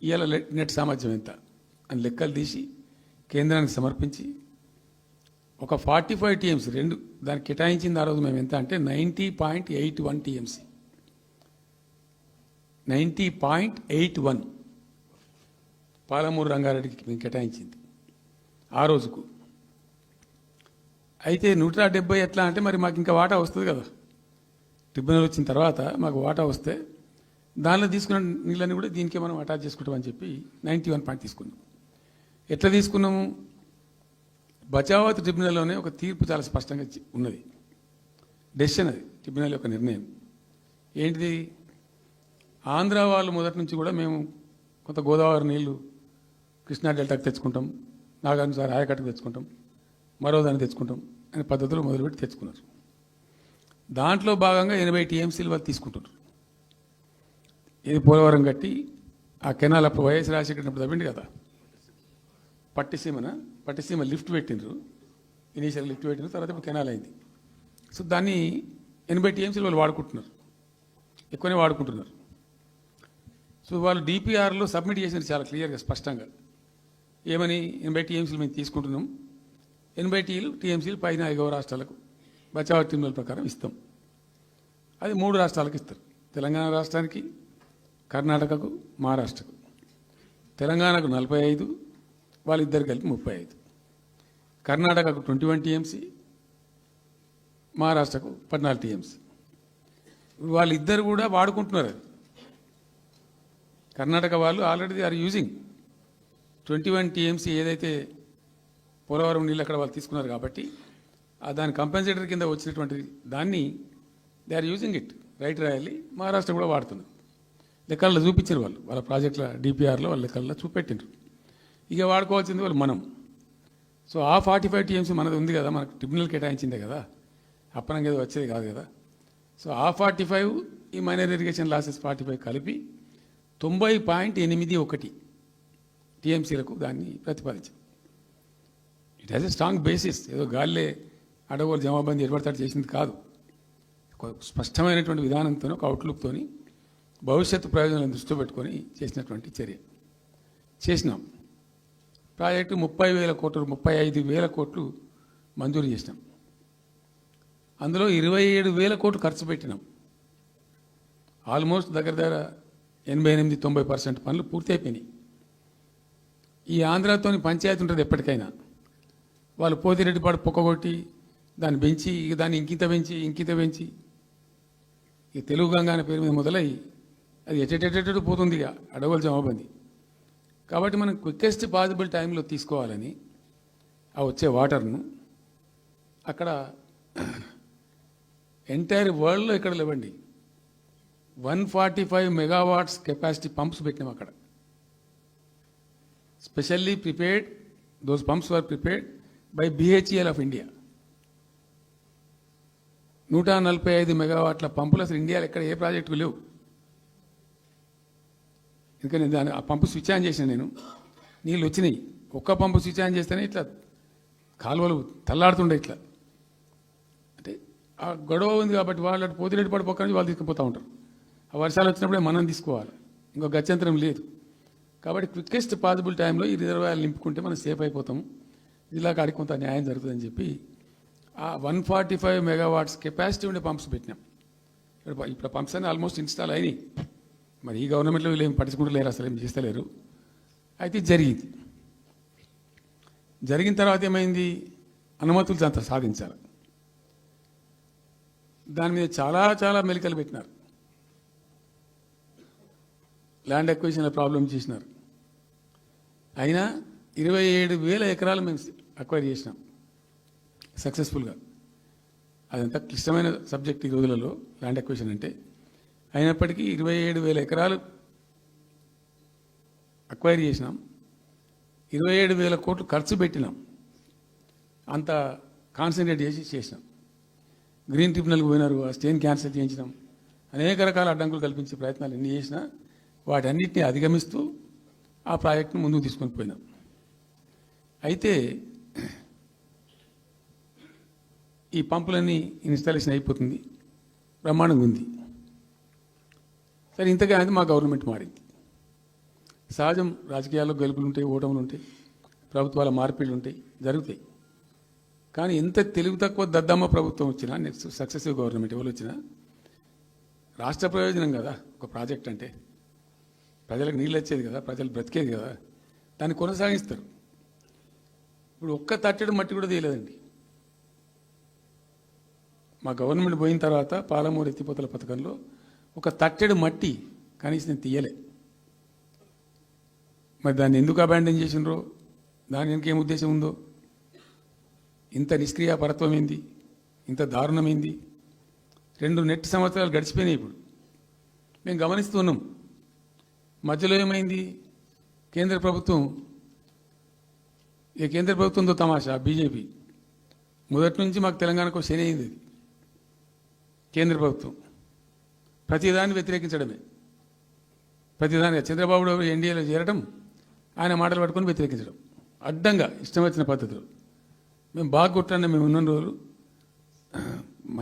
ఇవాళ నెట్ సామర్థ్యం ఎంత అని లెక్కలు తీసి కేంద్రానికి సమర్పించి ఒక 45 టీఎంసీ రెండు దానికి కేటాయించింది. ఆ రోజు మేము ఎంత అంటే 90.81 టీఎంసీ, 90.81 పాలమూరు రంగారెడ్డికి మేము కేటాయించింది ఆ రోజుకు. అయితే 170 ఎట్లా అంటే మరి మాకు ఇంకా వాటా వస్తుంది కదా, ట్రిబ్యునల్ వచ్చిన తర్వాత మాకు వాటా వస్తే దానిలో తీసుకున్న నీళ్ళని కూడా దీనికే మనం అటాచ్ చేసుకుంటామని చెప్పి 91 పాయింట్ తీసుకున్నాం. ఎట్లా తీసుకున్నాము, బచావత్ ట్రిబ్యునల్లోనే ఒక తీర్పు చాలా స్పష్టంగా ఉన్నది, డెసిషన్ అది, ట్రిబ్యునల్ యొక్క నిర్ణయం ఏంటిది, ఆంధ్ర వాళ్ళు మొదటి నుంచి కూడా మేము కొంత గోదావరి నీళ్లు కృష్ణా డెల్టాకి తెచ్చుకుంటాం, నాగార్జున ఆయకట్టుకు తెచ్చుకుంటాం, మరో దాన్ని తెచ్చుకుంటాం అనే పద్ధతులు మొదలుపెట్టి తెచ్చుకున్నారు. దాంట్లో భాగంగా 80 టీఎంసీలు వాళ్ళు తీసుకుంటున్నారు. ఇది పోలవరం కట్టి ఆ కెనాల్ అప్పుడు వైఎస్ రాజశేఖర్ తవ్వింది కదా, పట్టిసీమ లిఫ్ట్ పెట్టిండ్రు, ఇనీషియల్ లిఫ్ట్ పెట్టిన తర్వాత ఇప్పుడు కెనాల్ అయింది. సో దాన్ని 80 టీఎంసీలు వాళ్ళు వాడుకుంటున్నారు, ఎక్కువనే వాడుకుంటున్నారు. సో వాళ్ళు డిపిఆర్లో సబ్మిట్ చేసినారు చాలా క్లియర్గా స్పష్టంగా, ఏమని 80 టీఎంసీలు మేము తీసుకుంటున్నాం, 80 టీఎంసీలు పైన 5 రాష్ట్రాలకు బచావ్ ట్రిబ్యునల్ ప్రకారం ఇస్తాం. అది 3 రాష్ట్రాలకు ఇస్తారు, తెలంగాణ రాష్ట్రానికి, కర్ణాటకకు, మహారాష్ట్రకు. తెలంగాణకు 45, వాళ్ళిద్దరు కలిపి 35, కర్ణాటకకు 21 టీఎంసీ, మహారాష్ట్రకు 14 టీఎంసీ. వాళ్ళిద్దరు కూడా వాడుకుంటున్నారు. అది కర్ణాటక వాళ్ళు already they are using 21 TMC ఏదైతే పోలవరం నీళ్ళు అక్కడ వాళ్ళు తీసుకున్నారు కాబట్టి దాని కంపెన్సేటర్ కింద వచ్చినటువంటి దాన్ని they are using it, right రాయాలి. మహారాష్ట్ర కూడా వాడుతున్నారు, లెక్కల్లో చూపించారు వాళ్ళు, వాళ్ళ ప్రాజెక్టుల డిపిఆర్లో వాళ్ళ లెక్కల్లో చూపెట్టిండ్రు. ఇక వాడుకోవాల్సింది వాళ్ళు మనం. సో ఆ 45 టీఎంసీ మనది ఉంది కదా, మనకు ట్రిబ్యునల్ కేటాయించిందే కదా, అప్పనంగా ఏదో వచ్చేది కాదు కదా. సో ఆ 45 ఈ మైనర్ ఇరిగేషన్ లాసెస్ 45 కలిపి 90.81 టీఎంసీలకు దాన్ని ప్రతిపాదించాం. It has a strong basis, ఏదో గాల్లే అడగోలు జమాబందీ ఏర్పడతాడు చేసింది కాదు, ఒక స్పష్టమైనటువంటి విధానంతో, ఒక అవుట్లుక్తో, భవిష్యత్తు ప్రయోజనాలను దృష్టిలో పెట్టుకొని చేసినటువంటి చర్య చేసినాం. ప్రాజెక్టు 30,000 కోట్లు, 35,000 కోట్లు మంజూరు చేసినాం. అందులో 27,000 కోట్లు ఖర్చు పెట్టినాం. ఆల్మోస్ట్ దగ్గర 88-90% పనులు పూర్తి అయిపోయినాయి. ఈ ఆంధ్రాతోని పంచాయతీ ఉంటుంది ఎప్పటికైనా, వాళ్ళు పోతిరెడ్డిపాడు పొక్కగొట్టి దాన్ని పెంచి దాన్ని ఇంకింత పెంచి ఈ తెలుగు గంగా అనే పేరు మీద మొదలై అది ఎటెటెటెటు పోతుంది ఇక అడవుల జమాబంది. కాబట్టి మనం క్విక్కెస్ట్ పాసిబుల్ టైంలో తీసుకోవాలని ఆ వచ్చే వాటర్ను అక్కడ ఎంటైర్ వరల్డ్లో ఇక్కడ లేవండి 145 మెగావాట్స్ కెపాసిటీ పంప్స్ పెట్టినాం అక్కడ. Specially prepared, those pumps were prepared by BHEL of India. 145 మెగావాట్ల పంపులు అసలు ఇండియాలో ఎక్కడ ఏ ప్రాజెక్టు లేవు. ఎందుకంటే దాని ఆ పంపు స్విచ్ ఆన్ చేసిన నేను, నీళ్ళు వచ్చినాయి. ఒక్క పంపు స్విచ్ ఆన్ చేస్తేనే ఇట్లా కాలువలు తల్లాడుతుండే ఇట్లా. అంటే ఆ గొడవ ఉంది కాబట్టి వాళ్ళు పోతిరెడ్డి పడి పక్క నుంచి వాళ్ళు తీసుకుపోతూ ఉంటారు. ఆ వర్షాలు వచ్చినప్పుడే మనం తీసుకోవాలి, ఇంకో గత్యంతరం లేదు. కాబట్టి క్విక్కెస్ట్ పాసిబుల్ టైంలో ఈ రిజర్వాయర్లు నింపుకుంటే మనం సేఫ్ అయిపోతాము, జిల్లా కాడికి కొంత న్యాయం జరుగుతుందని చెప్పి ఆ 145 మెగావాట్స్ కెపాసిటీ ఉండే పంప్స్ పెట్టినాం. ఇప్పుడు పంప్స్ అన్నీ ఆల్మోస్ట్ ఇన్స్టాల్ అయినాయి. మరి ఈ గవర్నమెంట్లో వీళ్ళు ఏం పట్టించుకుంటలేరు, అసలు ఏం చేస్తలేరు. అయితే జరిగిన తర్వాత ఏమైంది, అనుమతులు అంత సాధించాలి. దాని మీద చాలా మెలికలు పెట్టినారు. ల్యాండ్ అక్విజిషన్ల ప్రాబ్లం చేసినారు. అయినా 27,000 ఎకరాలు మేము అక్వైర్ చేసినాం సక్సెస్ఫుల్గా. అదంతా క్లిష్టమైన సబ్జెక్ట్ ఈ రోజులలో ల్యాండ్ అక్విజిషన్ అంటే. అయినప్పటికీ 27,000 ఎకరాలు అక్వైర్ చేసినాం, 27,000 కోట్లు ఖర్చు పెట్టినాం. అంత కాన్సన్ట్రేట్ చేసినాం. గ్రీన్ ట్రిబ్యునల్కి పోయినారు, ఆ స్టేని క్యాన్సిల్ చేయించినాం. అనేక రకాల అడ్డంకులు కల్పించే ప్రయత్నాలు ఎన్ని చేసినా వాటన్నిటిని అధిగమిస్తూ ఆ ప్రాజెక్టును ముందుకు తీసుకొని పోయినాం. అయితే ఈ పంపులన్నీ ఇన్స్టాలేషన్ అయిపోతుంది, బ్రహ్మాండంగా ఉంది. సరే, ఇంతగా అది మా గవర్నమెంట్ మారింది. సహజం, రాజకీయాల్లో గెలుపులు ఉంటాయి, ఓటములు ఉంటాయి, ప్రభుత్వాల మార్పిళ్ళు ఉంటాయి, జరుగుతాయి. కానీ ఎంత తెలుగు తక్కువ దద్దమ్మ ప్రభుత్వం వచ్చినా, నెక్స్ట్ సక్సెసివ్ గవర్నమెంట్ ఎవరు వచ్చినా రాష్ట్ర ప్రయోజనం కదా ఒక ప్రాజెక్ట్ అంటే. ప్రజలకు నీళ్ళు వచ్చేది కదా, ప్రజలు బ్రతికేది కదా, దాన్ని కొనసాగిస్తారు. ఇప్పుడు ఒక్క తట్టెడు మట్టి కూడా తీయలేదండి. మా గవర్నమెంట్ పోయిన తర్వాత పాలమూరు ఎత్తిపోతల పథకంలో ఒక తట్టెడు మట్టి కనీసం నేను తీయలే. మరి దాన్ని ఎందుకు అబాండన్ చేసినరో, దాని వెనకేం ఉద్దేశం ఉందో, ఇంత నిష్క్రియాపరత్వం ఏంది, ఇంత దారుణమైంది. 2 నెట్ సంవత్సరాలు గడిచిపోయినాయి. ఇప్పుడు మేము గమనిస్తున్నాం. మధ్యలో ఏమైంది, కేంద్ర ప్రభుత్వంతో తమాషా. బీజేపీ మొదటి నుంచి మాకు తెలంగాణకు శని అయింది. కేంద్ర ప్రభుత్వం ప్రతిదాన్ని వ్యతిరేకించడమే. ప్రతిదానిగా చంద్రబాబు ఎన్డీఏలో చేరడం, ఆయన మాటలు పట్టుకొని వ్యతిరేకించడం, అడ్డంగా ఇష్టం వచ్చిన పద్ధతిలో. మేము బాగా కొట్టాను. మేము ఉన్న రోజులు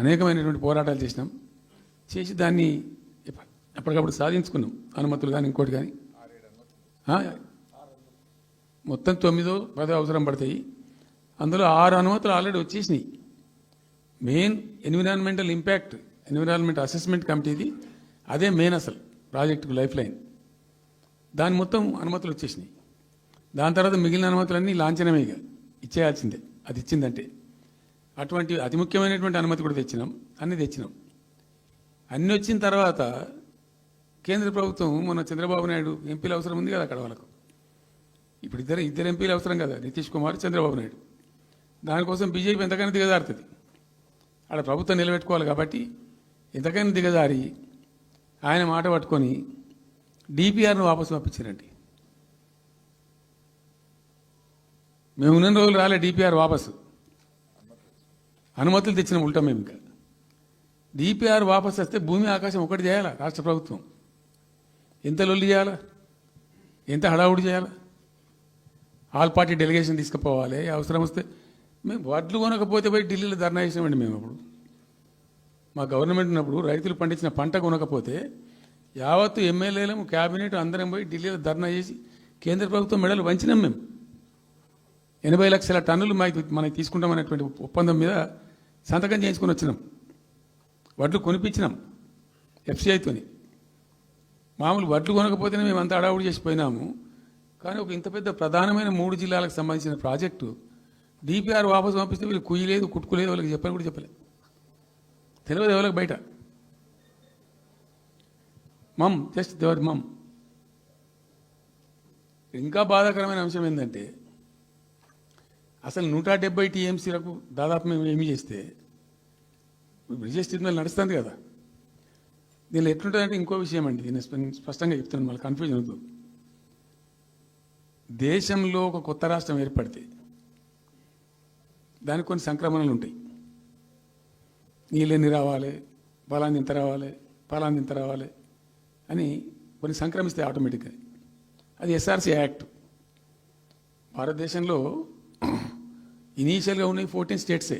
అనేకమైనటువంటి పోరాటాలు చేసి దాన్ని అప్పటికప్పుడు సాధించుకున్నాం. అనుమతులు కానీ ఇంకోటి కానీ మొత్తం 9-10 అవసరం పడతాయి. అందులో 6 అనుమతులు ఆల్రెడీ వచ్చేసినాయి. మెయిన్ ఎన్విరాన్మెంట్ అసెస్మెంట్ కమిటీది అదే మెయిన్ అసలు ప్రాజెక్టుకు లైఫ్ లైన్. దాని మొత్తం అనుమతులు వచ్చేసినాయి. దాని తర్వాత మిగిలిన అనుమతులన్నీ లాంఛనమే, ఇక ఇచ్చేయాల్సిందే. అది ఇచ్చిందంటే అటువంటి అతి ముఖ్యమైనటువంటి అనుమతి కూడా తెచ్చినాం. అన్నీ తెచ్చినాం. అన్నీ వచ్చిన తర్వాత కేంద్ర ప్రభుత్వం మొన్న చంద్రబాబు నాయుడు ఎంపీలు అవసరం ఉంది కదా అక్కడ వాళ్ళకు. ఇప్పుడు ఇద్దరు ఎంపీలు అవసరం కదా, నితీష్ కుమార్, చంద్రబాబు నాయుడు. దానికోసం బీజేపీ ఎంతకైనా దిగజారుతుంది. ఆడ ప్రభుత్వం నిలబెట్టుకోవాలి కాబట్టి ఎంతకైనా దిగజారి ఆయన మాట పట్టుకొని డిపిఆర్ను వాపసు పంపించారండి. మేము ఉన్న రోజులు రాలే డిపిఆర్ వాపసు. అనుమతులు తెచ్చిన ఉల్టా మేము. ఇంకా డిపిఆర్ వాపసు వస్తే భూమి ఆకాశం ఒకటి చేయాలా రాష్ట్ర ప్రభుత్వం. ఎంత లొల్లి చేయాలా, ఎంత హడావుడి చేయాలా. ఆల్ పార్టీ డెలిగేషన్ తీసుకుపోవాలి. అవసరం వస్తే మేము వడ్లు కొనకపోతే పోయి ఢిల్లీలో ధర్నా చేసామండి. మేము అప్పుడు మా గవర్నమెంట్ ఉన్నప్పుడు రైతులు పండించిన పంట కొనకపోతే యావత్తు ఎమ్మెల్యేలు, క్యాబినెట్ అందరం పోయి ఢిల్లీలో ధర్నా చేసి కేంద్ర ప్రభుత్వం మెడలు వంచినాం. మేము 80 లక్షల టన్నులు మనకి తీసుకుంటామనేటువంటి ఒప్పందం మీద సంతకం చేయించుకొని వచ్చినాం. వడ్లు కొనిపించినాం ఎఫ్సిఐతోని. మామూలు వడ్లు కొనకపోతేనే మేము అంత అడావుడి చేసిపోయినాము. కానీ ఒక ఇంత పెద్ద ప్రధానమైన 3 జిల్లాలకు సంబంధించిన ప్రాజెక్టు డిపిఆర్ వాపసు పంపిస్తే వీళ్ళు కుయ్యలేదు, కుట్టుకోలేదు, వాళ్ళకి చెప్పని కూడా చెప్పలేదు. తెలియదు ఎవరికి బయట. జస్ట్ దేవర్ ఇంకా బాధాకరమైన అంశం ఏంటంటే, అసలు 170 టీఎంసీలకు దాదాపు మేము ఏమి చేస్తే బ్రిజేష్ ట్రిబ్యునల్ నడుస్తుంది కదా. దీనిలో ఎట్లుంటుందంటే ఇంకో విషయం అండి, నేను స్పష్టంగా చెప్తున్నాను, మళ్ళీ కన్ఫ్యూజన్ అవుతుంది. దేశంలో ఒక కొత్త రాష్ట్రం ఏర్పడితే దానికి కొన్ని సంక్రమణలు ఉంటాయి. నీళ్ళెన్ని రావాలి, ఫలాన్ని ఇంత రావాలి, ఫలాన్ని ఇంత రావాలి అని కొన్ని సంక్రమిస్తాయి ఆటోమేటిక్గా. అది ఎస్ఆర్సీ యాక్ట్. భారతదేశంలో ఇనీషియల్గా ఉన్నాయి 14 స్టేట్సే.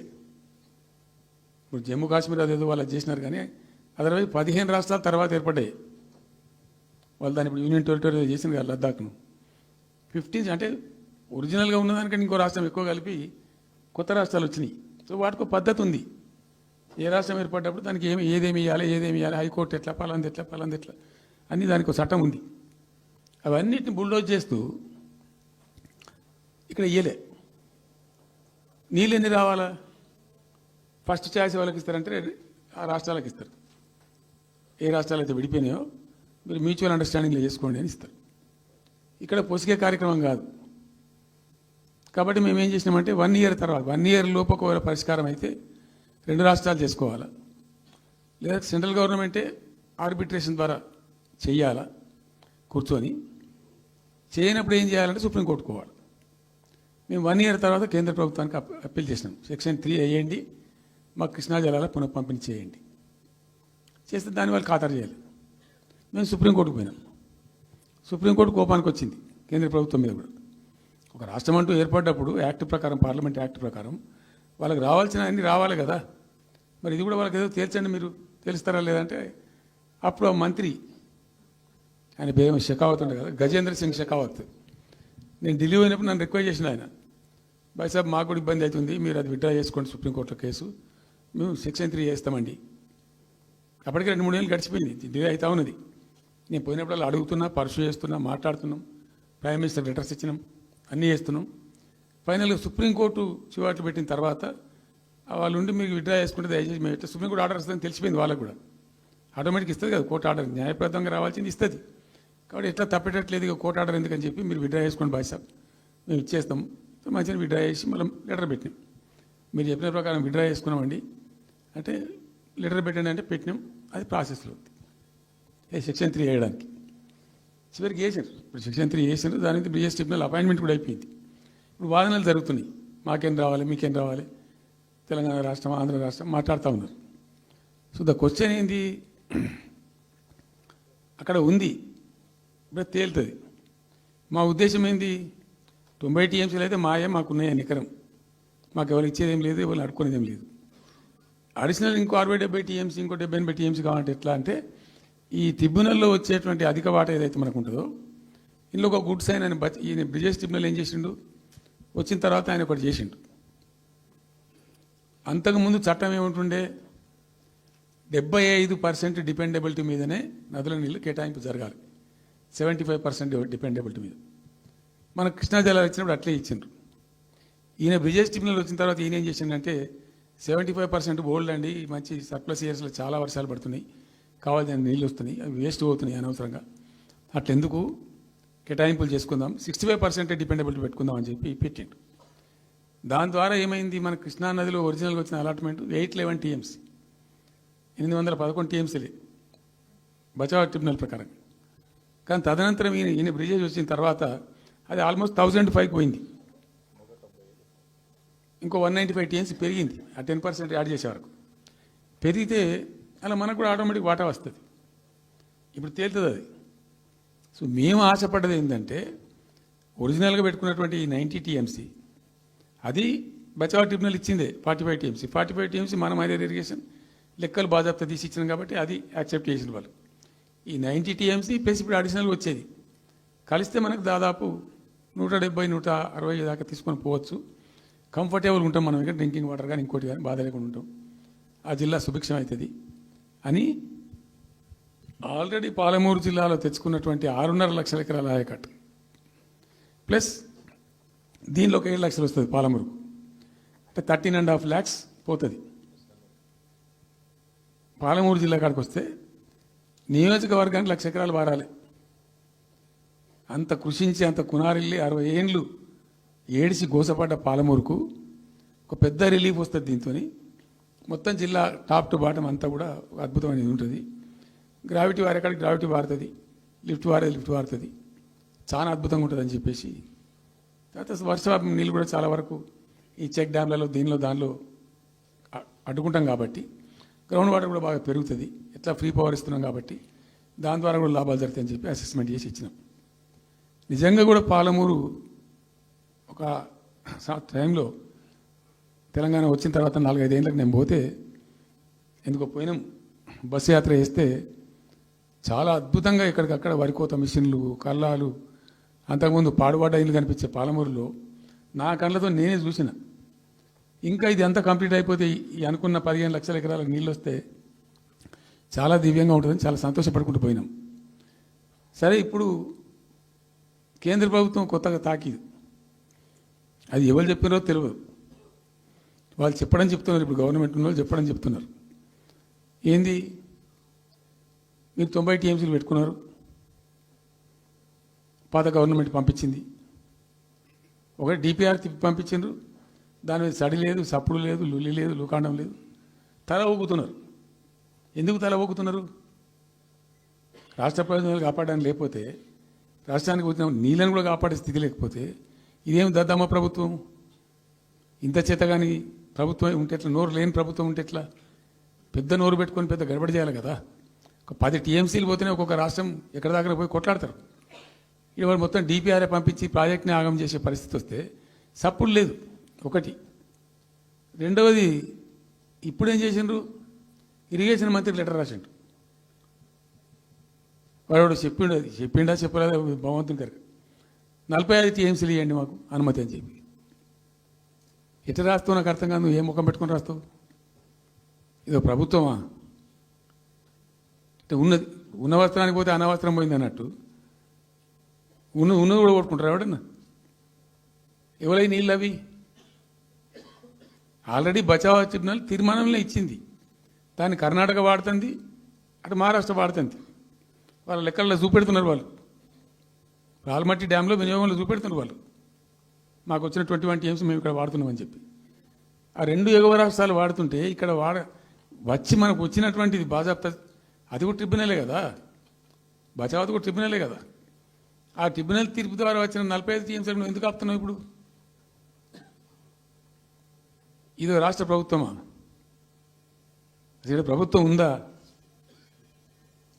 ఇప్పుడు జమ్మూ కాశ్మీర్ అదేదో వాళ్ళు చేసినారు, కానీ అదర్వైజ్ 15 రాష్ట్రాల తర్వాత ఏర్పడ్డాయి. వాళ్ళు దాన్ని ఇప్పుడు యూనియన్ టెరిటరీ చేసింది కదా లద్దాఖ్ను. 15 అంటే ఒరిజినల్గా ఉన్నదానికంటే ఇంకో రాష్ట్రం ఎక్కువ కలిపి కొత్త రాష్ట్రాలు వచ్చినాయి. సో వాటికి పద్ధతి ఉంది. ఏ రాష్ట్రం ఏర్పడ్డప్పుడు దానికి ఏదేమి ఇవ్వాలి, హైకోర్టు ఎట్లా, పలాంది ఎట్లా అన్నీ దానికి ఒక చట్టం ఉంది. అవన్నిటిని బుల్డోజ్ చేస్తూ ఇక్కడ ఇయ్యలే. నీళ్ళు ఎన్ని రావాలా, ఫస్ట్ ఛాయిస్ వాళ్ళకి ఇస్తారంటే ఆ రాష్ట్రాలకు ఇస్తారు. ఏ రాష్ట్రాలు అయితే విడిపోయినాయో మీరు మ్యూచువల్ అండర్స్టాండింగ్లో చేసుకోండి అని ఇస్తారు. ఇక్కడ పొసిగే కార్యక్రమం కాదు. కాబట్టి మేము ఏం చేసినామంటే 1 ఇయర్ తర్వాత 1 ఇయర్ లోపు ఒకవేళ పరిష్కారం అయితే 2 రాష్ట్రాలు చేసుకోవాలా, లేదా సెంట్రల్ గవర్నమెంటే ఆర్బిట్రేషన్ ద్వారా చెయ్యాలా కూర్చొని. చేయనప్పుడు ఏం చేయాలంటే సుప్రీంకోర్టుకు పోవాలి. మేము 1 ఇయర్ తర్వాత కేంద్ర ప్రభుత్వానికి అప్పీల్ చేసినాం. సెక్షన్ 3 వేయండి, మాకు కృష్ణా జలాల పునఃపంపిణీ చేయండి. చేస్తే దాని వాళ్ళు ఖాతరు చేయాలి. మేము సుప్రీంకోర్టుకు పోయినాం. సుప్రీంకోర్టు కోపానికి వచ్చింది కేంద్ర ప్రభుత్వం మీద కూడా. ఒక రాష్ట్రం అంటూ ఏర్పడ్డప్పుడు యాక్ట్ ప్రకారం, పార్లమెంట్ యాక్ట్ ప్రకారం వాళ్ళకి రావాల్సిన అన్ని రావాలి కదా. మరి ఇది కూడా వాళ్ళకి ఏదో తేల్చండి, మీరు తెలుస్తారా లేదంటే అప్పుడు ఆ మంత్రి, ఆయన పేరు షెకావత్ ఉండే కదా, గజేంద్ర సింగ్ షెకావత్, నేను ఢిల్లీ పోయినప్పుడు నన్ను రిక్వెస్ట్ చేసిన ఆయన, బాయ్ సాబ్ మాకు కూడా ఇబ్బంది అవుతుంది, మీరు అది విత్డ్రా చేసుకోండి సుప్రీంకోర్టులో కేసు, మేము సెక్షన్ 3 చేస్తామండి. అప్పటికి 2-3 ఏళ్ళు గడిచిపోయింది, డిలే అవుతా ఉన్నది. నేను పోయినప్పుడు అలా అడుగుతున్నా, పర్సూ చేస్తున్నా, మాట్లాడుతున్నాం, ప్రైమ్ మినిస్టర్ లెటర్స్ ఇచ్చినాం, అన్నీ చేస్తున్నాం. ఫైనల్గా సుప్రీంకోర్టు చివాట్లు పెట్టిన తర్వాత వాళ్ళు ఉండి మీకు విత్డ్రా చేసుకుంటే దయచేసి మేము ఎట్లా సుప్రీంకోర్టు ఆర్డర్ ఇస్తుందని తెలిసిపోయింది వాళ్ళకు కూడా. ఆటోమేటిక్ ఇస్తుంది కదా కోర్టు ఆర్డర్, న్యాయప్రదంగా రావాల్సింది ఇస్తుంది. కాబట్టి ఎట్లా తప్పేటట్లేదు ఇక కోర్టు ఆర్డర్ ఎందుకని చెప్పి మీరు విత్డ్రా చేసుకోండి బాయ్ సాబ్, మేము ఇచ్చేస్తాం. మంచిగా విత్డ్రా చేసి మళ్ళీ లెటర్ పెట్టినాం. మీరు చెప్పిన ప్రకారం విత్డ్రా చేసుకున్నామండి అంటే లెటర్ పెట్టండి అంటే పెట్టినాం. అది ప్రాసెస్లో ఉంది సెక్షన్ 3 వేయడానికి. చివరికి వేసారు. ఇప్పుడు సెక్షన్ 3 వేసారు. దాని నుంచి బ్రిజేష్ ట్రిబ్యునల్ అపాయింట్మెంట్ కూడా అయిపోయింది. ఇప్పుడు వాదనలు జరుగుతున్నాయి, మాకేం రావాలి, మీకేం రావాలి, తెలంగాణ రాష్ట్రం, ఆంధ్ర రాష్ట్రం మాట్లాడుతూ ఉన్నారు. సో ద క్వశ్చన్ ఏంది, అక్కడ ఉంది, ఇప్పుడు తేలుతుంది. మా ఉద్దేశం ఏంది, 90 టీఎంసీలు అయితే మాయే, మాకున్నాయి నికరం, మాకు ఎవరు ఇచ్చేదేం లేదు, ఎవరు అడుక్కునేదేం లేదు. అడిషనల్ ఇంకో 60-70 టీఎంసీ, ఇంకో 70-80 టీఎంసీ కావాలంటే ఎట్లా అంటే, ఈ ట్రిబ్యునల్లో వచ్చేటువంటి అధిక వాటా ఏదైతే మనకు ఉంటుందో, ఇందులో ఒక గుడ్ సైన్ అని ఈయన బ్రిజేష్ ట్రిబ్యునల్ ఏం చేసిండు, వచ్చిన తర్వాత ఆయన ఒకటి చేసిండు. అంతకుముందు చట్టం ఏముంటుండే, 75% డిపెండబిలిటీ మీదనే నదుల నీళ్ళు కేటాయింపు జరగాలి, 75% డిపెండబిలిటీ మీద. మన కృష్ణా జలాలు ఇచ్చినప్పుడు అట్లే ఇచ్చిండ్రు. ఈయన బ్రిజేష్ ట్రిబ్యునల్ వచ్చిన తర్వాత ఈయన ఏం చేసిండంటే 75% బోల్డ్ అండి, మంచి సర్ప్లస్ ఇయర్స్లో చాలా వర్షాలు పడుతున్నాయి, కావాల్సిన నీళ్ళు వస్తున్నాయి, అవి వేస్ట్ అవుతున్నాయి అనవసరంగా, అట్లెందుకు కేటాయింపులు చేసుకుందాం, 65% డిపెండబిలిటీ పెట్టుకుందాం అని చెప్పి పెట్టిండు. దాని ద్వారా ఏమైంది, మన కృష్ణా నదిలో ఒరిజినల్గా వచ్చిన అలాట్మెంట్ 811 టీఎంసీ, 811 టీఎంసీలే బచావ్ ట్రిబ్యునల్ ప్రకారం. కానీ తదనంతరం ఈయన బ్రిజేష్ వచ్చిన తర్వాత అది ఆల్మోస్ట్ 1005కి పోయింది. ఇంకో 195 టీఎంసీ పెరిగింది, ఆ 10% యాడ్ చేసే వరకు పెరిగితే అలా మనకు కూడా ఆటోమేటిక్ వాటా వస్తుంది. ఇప్పుడు తేలుతుంది అది. సో మేము ఆశపడ్డది ఏంటంటే, ఒరిజినల్గా పెట్టుకున్నటువంటి ఈ 90 టీఎంసీ అది బచావ్ ట్రిబ్యునల్ ఇచ్చిందే 45 టీఎంసీ. 45 టీఎంసీ మనం హైదర్ ఇరిగేషన్ లెక్కలు బాజాప్తా తీసి ఇచ్చినాం కాబట్టి అది యాక్సెప్ట్ చేసిన వాళ్ళు. ఈ 90 టీఎంసీ ప్లస్ ఇప్పుడు అడిషనల్ వచ్చేది కలిస్తే మనకు దాదాపు 170-160 దాకా తీసుకొని పోవచ్చు. కంఫర్టబుల్ ఉంటాం మనం, ఇక్కడ డ్రింకింగ్ వాటర్ కానీ ఇంకోటి కానీ బాధ లేకుండా ఉంటాం, ఆ జిల్లా సుభిక్షం అవుతుంది అని ఆల్రెడీ పాలమూరు జిల్లాలో తెచ్చుకున్నటువంటి 6.5 లక్షల ఎకరాల ఆయకట్టు ప్లస్ దీనిలో ఒక 7 లక్షలు వస్తుంది పాలమూరుకు, అంటే 13.5 lakhs పోతుంది. పాలమూరు జిల్లా కాడికి వస్తే నియోజకవర్గానికి 1,00,000 ఎకరాలు వారాలి. అంత కృషించి అంత కునారిల్లి 60 ఏండ్లు ఏడిసి గోసపడ్డ పాలమూరుకు ఒక పెద్ద రిలీఫ్ వస్తుంది. దీంతో మొత్తం జిల్లా టాప్ టు బాటం అంతా కూడా ఒక అద్భుతమైనది ఉంటుంది. గ్రావిటీ వారేకాడికి గ్రావిటీ వారుతుంది, లిఫ్ట్ వారుతుంది, చాలా అద్భుతంగా ఉంటుంది అని చెప్పేసి. తర్వాత వర్ష నీళ్ళు కూడా చాలా వరకు ఈ చెక్ డ్యామ్లలో దానిలో అడ్డుకుంటాం కాబట్టి గ్రౌండ్ వాటర్ కూడా బాగా పెరుగుతుంది. ఎట్లా ఫ్రీ పవర్ ఇస్తున్నాం కాబట్టి దాని ద్వారా కూడా లాభాలు జరుగుతాయని చెప్పి అసెస్మెంట్ చేసి ఇచ్చినాం. నిజంగా కూడా పాలమూరు ఒక టైంలో తెలంగాణ వచ్చిన తర్వాత 4-5 ఏళ్ళకి నేను పోతే, ఎందుకో పోయినాం, బస్సు యాత్ర చేస్తే చాలా అద్భుతంగా ఇక్కడికక్కడ వరికోత మిషన్లు, కల్లాలు, అంతకుముందు పాడుబడ్డ ఇల్లు కనిపించే పాలమూరులో నా కళ్ళతో నేనే చూసిన. ఇంకా ఇది అంతా కంప్లీట్ అయిపోతే ఈ అనుకున్న 15 లక్షల ఎకరాలకు నీళ్ళు వస్తే చాలా దివ్యంగా ఉంటుందని చాలా సంతోషపడుకుంటూ పోయినాం. సరే, ఇప్పుడు కేంద్ర ప్రభుత్వం కొత్తగా తాకీదు, అది ఎవరు చెప్పినారో తెలియదు, వాళ్ళు చెప్తున్నారు. ఇప్పుడు గవర్నమెంట్ ఉన్న వాళ్ళు చెప్తున్నారు. ఏంది, మీరు 90 టీఎంసీలు పెట్టుకున్నారు, పాత గవర్నమెంట్ పంపించింది, ఒకటి డిపిఆర్ తిప్పి పంపించిండ్రు, దాని మీద సడి లేదు, సప్పుడు లేదు, లుల్లి లేదు, లుకాండం లేదు, తల ఊగుతున్నారు. ఎందుకు తల ఊగుతున్నారు? రాష్ట్ర ప్రయోజనాలు కాపాడడానికి లేకపోతే, రాష్ట్రానికి వచ్చిన నీళ్ళని కూడా కాపాడే స్థితి లేకపోతే ఇదేం దద్దమ్మ ప్రభుత్వం? ఇంత చేతగాని ప్రభుత్వం ఉంటే ఎట్లా? నోరు లేని ప్రభుత్వం ఉంటే ఎట్లా? పెద్ద నోరు పెట్టుకొని పెద్ద గడబడి చేయాలి కదా. ఒక 10 టీఎంసీలు పోతేనే ఒక్కొక్క రాష్ట్రం ఎక్కడ దాకా పోయి కొట్లాడతారు. ఇవాళ మొత్తం డిపిఆర్ఏ పంపించి ప్రాజెక్ట్ని ఆగం చేసే పరిస్థితి వస్తే సప్పుడు లేదు ఒకటి. రెండవది, ఇప్పుడేం చేసిండ్రు? ఇరిగేషన్ మంత్రికి లెటర్ రాసిండు. వాడు చెప్పిండా చెప్పలేదా భగవంతుని గారు? 45 టీఎంసీలు ఇవ్వండి మాకు అనుమతి అని చెప్పి. ఎట్లా రాస్తావు నాకు అర్థం కాదు. నువ్వు ఏం ముఖం పెట్టుకొని రాస్తావు? ఇదో ప్రభుత్వమా? అంటే ఉన్న వస్త్రానికి పోతే అనవసరం పోయింది అన్నట్టు ఉన్నది కూడా కొట్టుకుంటారు ఎవడన్నా? ఎవరై నీళ్ళు అవి? ఆల్రెడీ బచావ్ ట్రిబ్యునల్ తీర్మానంలో ఇచ్చింది. దాన్ని కర్ణాటక వాడుతుంది, అటు మహారాష్ట్ర వాడుతుంది. వాళ్ళ లెక్కల్లో చూపెడుతున్నారు వాళ్ళు. రాల్మట్టి డ్యాంలో వినియోగంలో చూపెడుతున్నారు వాళ్ళు. మాకు వచ్చిన 21 టీఎంసీ మేము ఇక్కడ వాడుతున్నామని చెప్పి. ఆ 2 ఎగువ రాష్ట్రాలు వాడుతుంటే ఇక్కడ వచ్చి మనకు వచ్చినటువంటిది బాజాప్తా అది కూడా ట్రిబ్యునలే కదా. బచావత్ కూడా ట్రిబ్యునలే కదా. ఆ ట్రిబ్యునల్ తీర్పు ద్వారా వచ్చిన 45 టీఎంసీలు నువ్వు ఎందుకు ఆపుతున్నావు ఇప్పుడు? ఇదో రాష్ట్ర ప్రభుత్వమా? అసలు ప్రభుత్వం ఉందా?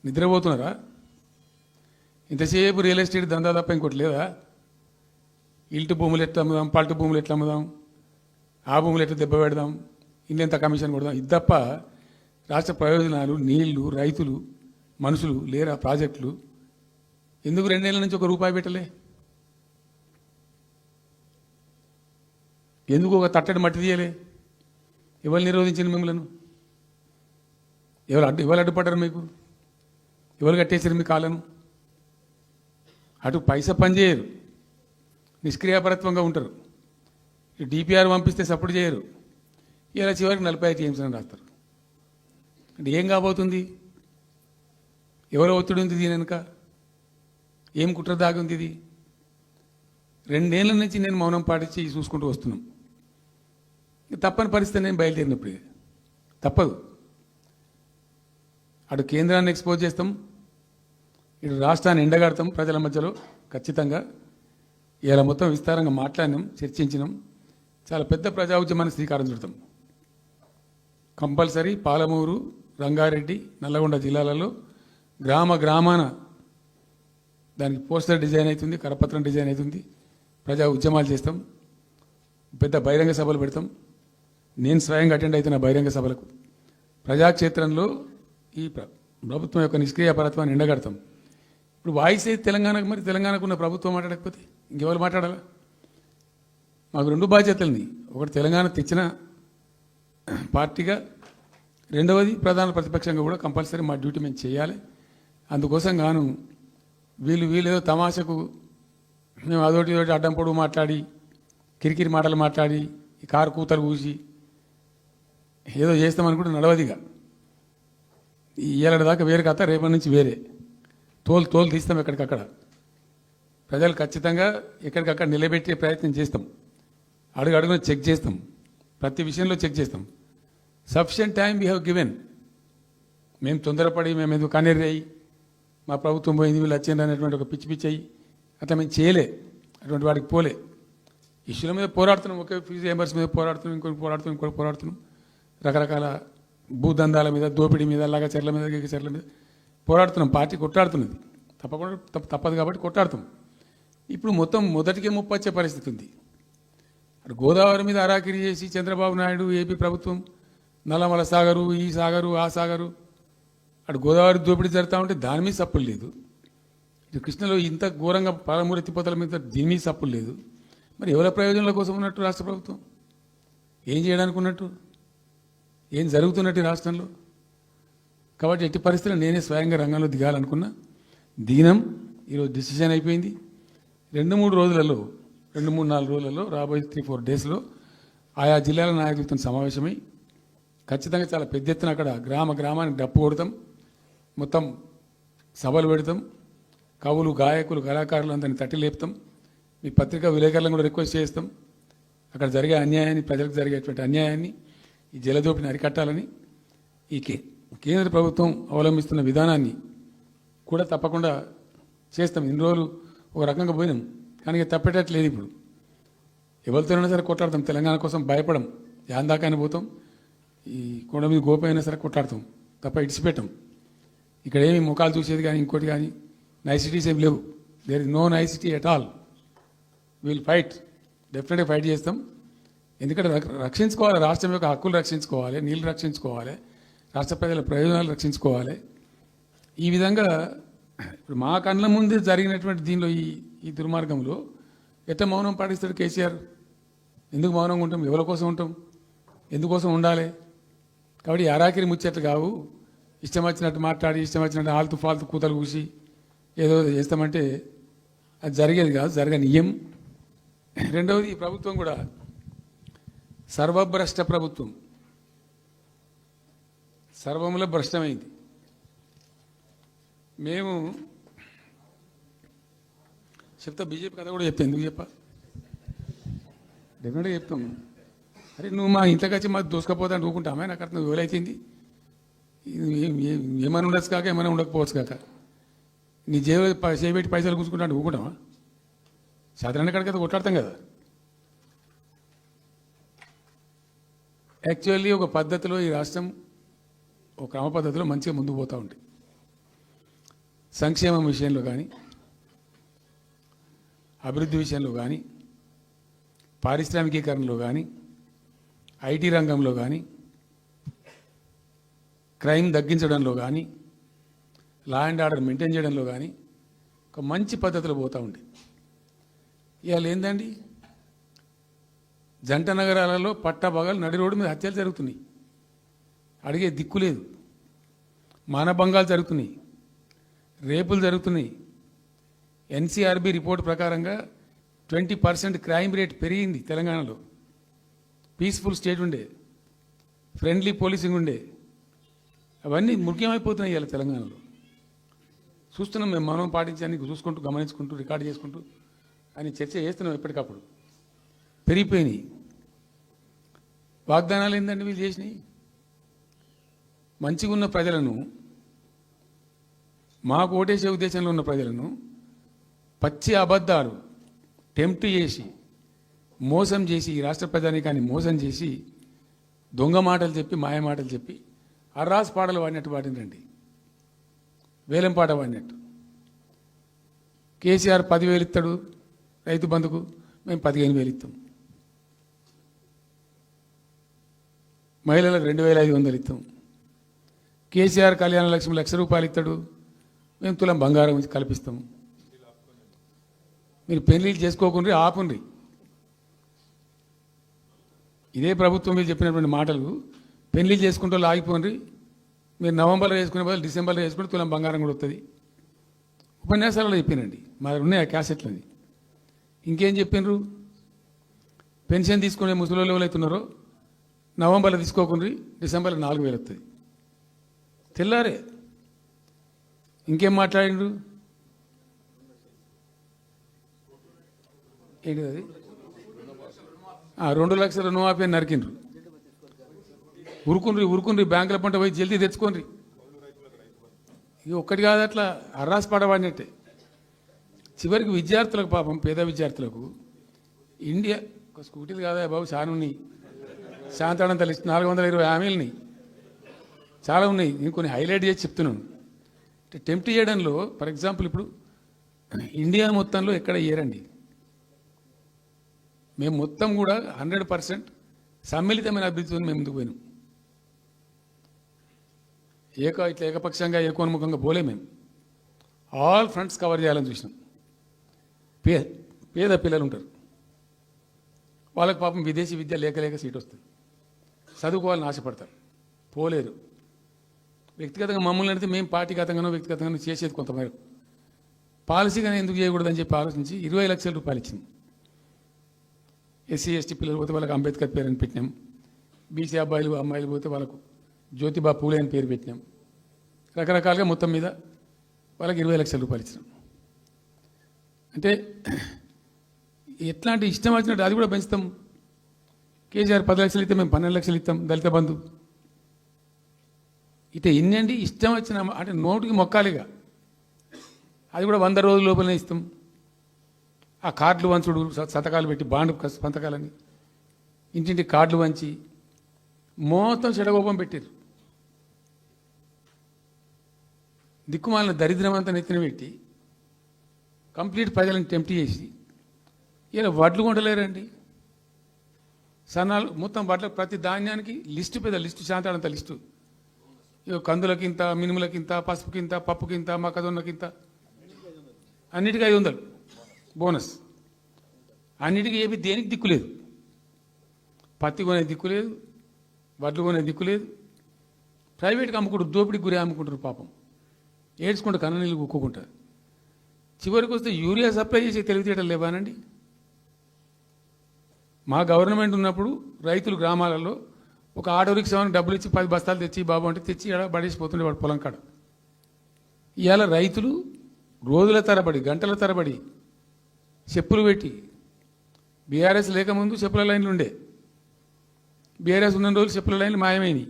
నిద్రపోతున్నారా? ఇంతసేపు రియల్ ఎస్టేట్ దందా తప్ప ఇంకోటి లేదా? ఇల్టు భూములు ఎట్లా అమ్ముదాం, పల్టు భూములు ఎట్లా అమ్ముదాం, ఆ భూములు ఎట్లా దెబ్బ పెడదాం, ఇంత కమిషన్ కొడదాం, ఇది తప్ప రాష్ట్ర ప్రయోజనాలు, నీళ్లు, రైతులు, మనుషులు లేరా? ప్రాజెక్టులు ఎందుకు 2 ఏళ్ల నుంచి ₹1 పెట్టలే? ఎందుకు ఒక తట్టడి మట్టి తీయలే? ఎవరు నిరోధించింది మిమ్మల్ని? ఎవరు అడ్డుపడ్డారు మీకు? ఎవరు కట్టేసారు మీ కాళ్ళను? అటు పైసా పనిచేయరు, నిష్క్రియాపరత్వంగా ఉంటారు. ఈ డిపిఆర్ పంపిస్తే సపోర్ట్ చేయరు. ఇలా చివరికి 45 టీఎంసీ అని రాస్తారు. అంటే ఏం కాబోతుంది? ఎవరో ఒత్తిడి ఉంది దీని వెనుక? ఏం కుట్ర దాగి ఉంది ఇది? 2 ఏళ్ల నుంచి నేను మౌనం పాటించి చూసుకుంటూ వస్తున్నాం. తప్పని పరిస్థితి నేను బయలుదేరినప్పుడు తప్పదు. అటు కేంద్రాన్ని ఎక్స్పోజ్ చేస్తాం, ఇటు రాష్ట్రాన్ని ఎండగడతాం ప్రజల మధ్యలో ఖచ్చితంగా. ఇలా మొత్తం విస్తారంగా మాట్లాడినాం, చర్చించినాం. చాలా పెద్ద ప్రజా ఉద్యమాన్ని శ్రీకారం చుడతాం. కంపల్సరీ పాలమూరు, రంగారెడ్డి, నల్లగొండ జిల్లాలలో గ్రామాన దానికి పోస్టర్ డిజైన్ అవుతుంది, కరపత్రం డిజైన్ అవుతుంది. ప్రజా ఉద్యమాలు చేస్తాం, పెద్ద బహిరంగ సభలు పెడతాం. నేను స్వయంగా అటెండ్ అవుతున్న బహిరంగ సభలకు. ప్రజాక్షేత్రంలో ఈ ప్రభుత్వం యొక్క నిష్క్రియాపరత్వాన్ని ఎండగడతాం. ఇప్పుడు వాయిస్ అయితే తెలంగాణకు, మరి తెలంగాణకు ఉన్న ప్రభుత్వం మాట్లాడకపోతే ఇంకెవరు మాట్లాడాలా? మాకు 2 బాధ్యతలని. ఒకటి తెలంగాణ తెచ్చిన పార్టీగా, రెండవది ప్రధాన ప్రతిపక్షంగా కూడా కంపల్సరీ మా డ్యూటీ మేము చేయాలి. అందుకోసం గాను వీళ్ళు ఏదో తమాషకు మేము అదోటి ఇదోటి అడ్డం పొడుగు మాట్లాడి, కిరికిరి మాటలు మాట్లాడి, ఈ కారు కూతలు కూసి ఏదో చేస్తామనుకుంటే నడవదిగా. ఈ ఏళ్ళ దాకా వేరే కథ, రేపటి నుంచి వేరే తోలు తీస్తాం ఎక్కడికక్కడ. ప్రజలు ఖచ్చితంగా ఎక్కడికక్కడ నిలబెట్టే ప్రయత్నం చేస్తాం. అడుగున చెక్ చేస్తాం, ప్రతి విషయంలో చెక్ చేస్తాం. Sufficient time we have given. మేము తొందరపడి మేము ఎందుకు కన్నెర్రయ్యి మా ప్రభుత్వం పోయింది వీళ్ళు వచ్చింది అనేటువంటి ఒక పిచ్చి అయ్యి అట్లా మేము చేయలే, అటువంటి వాడికి పోలే. ఇష్యూల మీద పోరాడుతున్నాం, ఒకే ఫీజు రియంబర్స్ మీద పోరాడుతున్నాం, ఇంకోటి పోరాడుతున్నాం. రకరకాల భూదందాల మీద, దోపిడీ మీద, లగచర్ల మీద, గిగచర్ల మీద పోరాడుతున్నాం. పార్టీ కొట్లాడుతున్నది, తప్పదు కాబట్టి కొట్లాడుతాం. ఇప్పుడు మొత్తం మొదటికే ముప్పు వచ్చే పరిస్థితి ఉంది. అటు గోదావరి మీద అరాకిరి చేసి చంద్రబాబు నాయుడు, ఏపీ ప్రభుత్వం నల్లమల సాగరు, ఈ సాగరు, ఆ సాగరు, అటు గోదావరి దోపిడీ జరుగుతూ ఉంటే దాని మీద సప్పులు లేదు. ఇటు కృష్ణలో ఇంత ఘోరంగా పాలమూరు ఎత్తిపోతల మీద దీని మీద సప్పులు లేదు. మరి ఎవరి ప్రయోజనాల కోసం ఉన్నట్టు రాష్ట్ర ప్రభుత్వం? ఏం చేయడానికి ఉన్నట్టు? ఏం జరుగుతున్నట్టు రాష్ట్రంలో? కాబట్టి ఎట్టి పరిస్థితుల్లో నేనే స్వయంగా రంగంలో దిగాలనుకున్నా. దిగినాం. ఈరోజు డిసిషన్ అయిపోయింది. 2-3 రోజులలో, 2-3-4 రోజులలో, రాబోయే 3-4 డేస్లో ఆయా జిల్లాల నాయకులతో సమావేశమై ఖచ్చితంగా చాలా పెద్ద ఎత్తున అక్కడ గ్రామానికి డప్పు కొడతాం, మొత్తం సభలు పెడతాం, కవులు, గాయకులు, కళాకారులు అందరినీ తట్టి లేపుతాం. మీ పత్రికా విలేకరులను కూడా రిక్వెస్ట్ చేస్తాం. అక్కడ జరిగే అన్యాయాన్ని, ప్రజలకు జరిగేటువంటి అన్యాయాన్ని, ఈ జలదోపిని అరికట్టాలని ఈ కేంద్ర ప్రభుత్వం అవలంబిస్తున్న విధానాన్ని కూడా తప్పకుండా చేస్తాం. ఇన్ని రోజులు ఒక రకంగా పోయినాం, కానీ తప్పేటట్లేదు. ఇప్పుడు ఎవరితోనైనా సరే కొట్లాడతాం, తెలంగాణ కోసం భయపడం, యాందాకాని పోతాం, ఈ కొండ మీద గోపైనా సరే కొట్లాడతాం తప్ప ఇడిచిపెట్టాం. ఇక్కడ ఏమి ముఖాలు చూసేది కానీ ఇంకోటి కానీ నైసిటీస్ ఏమి లేవు. There is no nicety at all. Will fight, డెఫినెట్గా ఫైట్ చేస్తాం. ఎందుకంటే రక్షించుకోవాలి, రాష్ట్రం యొక్క హక్కులు రక్షించుకోవాలి, నీళ్లు రక్షించుకోవాలి, రాష్ట్ర ప్రజల ప్రయోజనాలు రక్షించుకోవాలి. ఈ విధంగా ఇప్పుడు మా కళ్ళ ముందే జరిగినటువంటి దీనిలో ఈ దుర్మార్గంలో ఎట్లా మౌనం పాటిస్తాడు కేసీఆర్? ఎందుకు మౌనంగా ఉంటాం? ఎవరి కోసం ఉంటాం? ఎందుకోసం ఉండాలి? కాబట్టి అరాకిరి ముచ్చట్లు కావు. ఇష్టం వచ్చినట్టు మాట్లాడి ఇష్టం వచ్చినట్టు ఆల్తు ఫాల్తు కూతలు కూసి ఏదో చేస్తామంటే అది జరిగేది కాదు, జరగనీయం. రెండవది, ఈ ప్రభుత్వం కూడా సర్వభ్రష్ట ప్రభుత్వం, సర్వములో భ్రష్టమైంది. మేము చెప్తా, బీజేపీ కథ కూడా చెప్తా. ఎందుకు చెప్పా? డెఫినెట్గా చెప్తాం. అరే నువ్వు మా ఇంట్లోకి వచ్చి మాకు దూసుకపోతా అని ఊరుకుంటామే? నాకు అర్థం ఎవరైతుంది? ఏమైనా ఉండొచ్చు కాక ఏమైనా ఉండకపోవచ్చు కాక నీ చేపెట్టి పైసలు కూర్చుకుంటా అంటే ఊరుకుంటామా? సాధారణ కాడికైతే కొట్లాడతాం కదా. యాక్చువల్లీ ఒక పద్ధతిలో ఈ రాష్ట్రం ఒక క్రమ పద్ధతిలో మంచిగా ముందుకు పోతూ ఉంటుంది. సంక్షేమం విషయంలో కానీ, అభివృద్ధి విషయంలో కానీ, పారిశ్రామికీకరణలో కానీ, ఐటీ రంగంలో కానీ, క్రైమ్ తగ్గించడంలో కానీ, లా అండ్ ఆర్డర్ మెయింటైన్ చేయడంలో కానీ ఒక మంచి పద్ధతిలో పోతూ ఉంది. ఇవాళ ఏందండి, జంట నగరాలలో పట్టభాగాలు నడి రోడ్డు మీద హత్యలు జరుగుతున్నాయి. అడిగే దిక్కు లేదు. మానభంగాలు జరుగుతున్నాయి, రేపులు జరుగుతున్నాయి. ఎన్సీఆర్బీ రిపోర్ట్ ప్రకారంగా 20% క్రైమ్ రేట్ పెరిగింది తెలంగాణలో. పీస్ఫుల్ స్టేట్ ఉండే, ఫ్రెండ్లీ పోలీసింగ్ ఉండే, అవన్నీ ముఖ్యమైపోతున్నాయి ఇవాళ తెలంగాణలో. చూస్తున్నాం మేము, మనం పాటించడానికి చూసుకుంటూ గమనించుకుంటూ రికార్డు చేసుకుంటూ అని చర్చ చేస్తున్నాం. ఎప్పటికప్పుడు పెరిగిపోయినాయి. వాగ్దానాలు ఏంటంటే వీళ్ళు చేసినాయి? మంచిగా ఉన్న ప్రజలను, మాకు ఓటేసే ఉద్దేశంలో ఉన్న ప్రజలను పచ్చి అబద్ధాలు టెంప్ట్ చేసి మోసం చేసి, ఈ రాష్ట్ర ప్రజానీకాన్ని మోసం చేసి, దొంగ మాటలు చెప్పి, మాయ మాటలు చెప్పి, అర్రాస్ పాటలు వాడినట్టు వాడినండి, వేలం పాట వాడినట్టు. కేసీఆర్ 10,000 ఇస్తాడు రైతు బంధుకు, మేము 15,000 ఇస్తాం. మహిళలకు 2,500 ఇస్తాం. కేసీఆర్ కళ్యాణ లక్ష్మి ₹1,00,000 ఇస్తాడు, మేము తులం బంగారం కల్పిస్తాం. మీరు పెళ్లిళ్ళు చేసుకోకుండా ఆపుండ్రి. ఇదే ప్రభుత్వం మీరు చెప్పినటువంటి మాటలు, పెళ్లిళ్ళు చేసుకుంటూ ఆగిపోండి, మీరు నవంబర్లో వేసుకునే బదులు డిసెంబర్లో వేసుకుంటే తులం బంగారం కూడా వస్తుంది. ఉపన్యాసాలలో చెప్పినండి, మా ఉన్నాయి ఆ క్యాసెట్లని. ఇంకేం చెప్పిండ్రు? పెన్షన్ తీసుకునే ముసలి ఎవరైతున్నారో నవంబర్లో తీసుకోకుండా డిసెంబర్లో 4,000 వస్తుంది. తెల్లారే ఇంకేం మాట్లాడిండ్రు? ఏంటి అది? 2 లక్షల రుణమాఫీ అని నరికిండ్రు. ఉరుకుండ్రి బ్యాంకుల పంట పోయి జల్దీ తెచ్చుకోండి. ఇది ఒక్కటి కాదు, అట్లా అర్రాస్ పడవాడినట్టే. చివరికి విద్యార్థులకు, పాపం పేద విద్యార్థులకు ఇండియా ఒక స్కూటీలు కాదా బాబు, చాలా ఉన్నాయి. శాంతాడంత లిస్ట్ 420 హామీలని చాలా ఉన్నాయి. నేను కొన్ని హైలైట్ చేసి చెప్తున్నాను. అంటే టెంప్ట్ చేయడంలో, ఫర్ ఎగ్జాంపుల్ ఇప్పుడు ఇండియా మొత్తంలో ఎక్కడ ఇయ్యరండి. మేము మొత్తం కూడా 100% సమ్మిళితమైన అభివృద్ధితో మేము ముందుకు పోయినాం. ఇట్లా ఏకపక్షంగా ఏకోన్ముఖంగా పోలే. మేము ఆల్ ఫ్రంట్స్ కవర్ చేయాలని చూసినాం. పేద పిల్లలు ఉంటారు, వాళ్ళకి పాపం విదేశీ విద్య లేక సీట్ వస్తుంది, చదువుకోవాలని ఆశపడతారు, పోలేరు. వ్యక్తిగతంగా మమ్మల్ని అంటే మేము పార్టీగతంగానో వ్యక్తిగతంగానో చేసేది కొంతమేరకు. పాలసీగానే ఎందుకు చేయకూడదని చెప్పి ఆలోచించి ₹20 లక్షలు ఇచ్చింది. ఎస్సీ ఎస్టీ పిల్లలు పోతే వాళ్ళకి అంబేద్కర్ పేరు అని పెట్టినాం. బీసీ అమ్మాయిలు పోతే వాళ్ళకు జ్యోతిబా పూలే అని పేరు పెట్టినాం. రకరకాలుగా మొత్తం మీద వాళ్ళకి ₹20 లక్షలు ఇచ్చినాం. అంటే ఎట్లాంటి ఇష్టం వచ్చినట్టు అది కూడా పెంచుతాం. కేసీఆర్ 10 లక్షలు ఇస్తే మేము 12 లక్షలు ఇస్తాం. దళిత బంధు ఇట్లా ఎన్నండి ఇష్టం వచ్చిన అంటే నోటికి మొక్కాలిగా. అది కూడా 100 రోజుల లోపలనే ఇస్తాం. ఆ కార్డులు వంచుడు సంతకాలు పెట్టి బాండ్ సంతకాలని ఇంటింటి కార్డులు వంచి మొత్తం చెడగోపం పెట్టారు. దిక్కుమాలిన దరిద్రం అంతా నెత్తిన పెట్టి కంప్లీట్ ప్రజలను టెంప్ట్ చేసి ఇలా వడ్లు కొంటలేరండి. సన్నాలు మొత్తం వడ్ల ప్రతి ధాన్యానికి లిస్టు పెద్ద లిస్టు శాంతాడంత లిస్టు. ఇక కందులకింత, మినుములకింత, పసుపుకింత, పప్పుకింత, మొక్కజొన్నకింత, అన్నిటికీ 500 బోనస్. అన్నిటికీ ఏమి దేనికి దిక్కు లేదు. పత్తి కొనే దిక్కు లేదు, వడ్లు కొనే దిక్కు లేదు. ప్రైవేట్గా అమ్ముకుంటారు, దోపిడికి గురి అమ్ముకుంటారు పాపం. ఏడ్చుకుంటూ కన్ననీళ్ళు కుక్కుంటారు. చివరికి వస్తే యూరియా సప్లై చేసే తెలివితేటలు లేవానండి. మా గవర్నమెంట్ ఉన్నప్పుడు రైతులు గ్రామాలలో ఒక ఆటో రిక్షాని డబ్బులు ఇచ్చి 10 బస్తాలు తెచ్చి బాబు అంటే తెచ్చి ఎడ పడేసిపోతుండే వాడు పొలం కాడ. ఇవాళ రైతులు రోజుల తరబడి గంటల తరబడి చెప్పులు పెట్టి, బీఆర్ఎస్ లేకముందు చెప్పుల లైన్లు ఉండే, బీఆర్ఎస్ ఉన్న రోజులు చెప్పుల లైన్లు మాయమైనవి.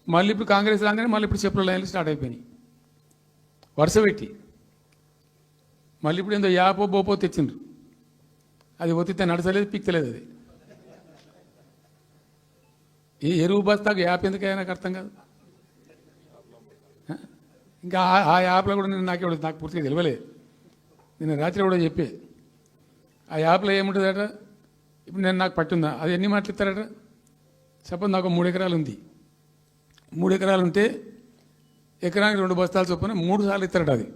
మళ్ళీ ఇప్పుడు కాంగ్రెస్ రాగానే మళ్ళీ ఇప్పుడు చెప్పుల లైన్లు స్టార్ట్ అయిపోయినాయి వరుస పెట్టి. మళ్ళీ ఇప్పుడు ఏందో యాపో బోపో తెచ్చిండ్రు, అది ఒత్తితే నడచలేదు, పిక్తలేదు. అది ఏ ఎరువు బస్తాకు యాప్ ఎందుకైనా నాకు అర్థం కాదు. ఇంకా ఆ యాప్లో కూడా నాకు పూర్తిగా తెలియలేదు. నిన్న రాత్రి కూడా చెప్పే ఆ యాప్లో ఏముంటుందట. ఇప్పుడు నాకు పట్టుందా, అది ఎన్ని మాటలు ఇస్తారట. సపోజ్ నాకు 3 ఎకరాలు ఉంది. 3 ఎకరాలు ఉంటే ఎకరానికి 2 బస్తాలు చొప్పున 3 సార్లు ఇస్తారట. అది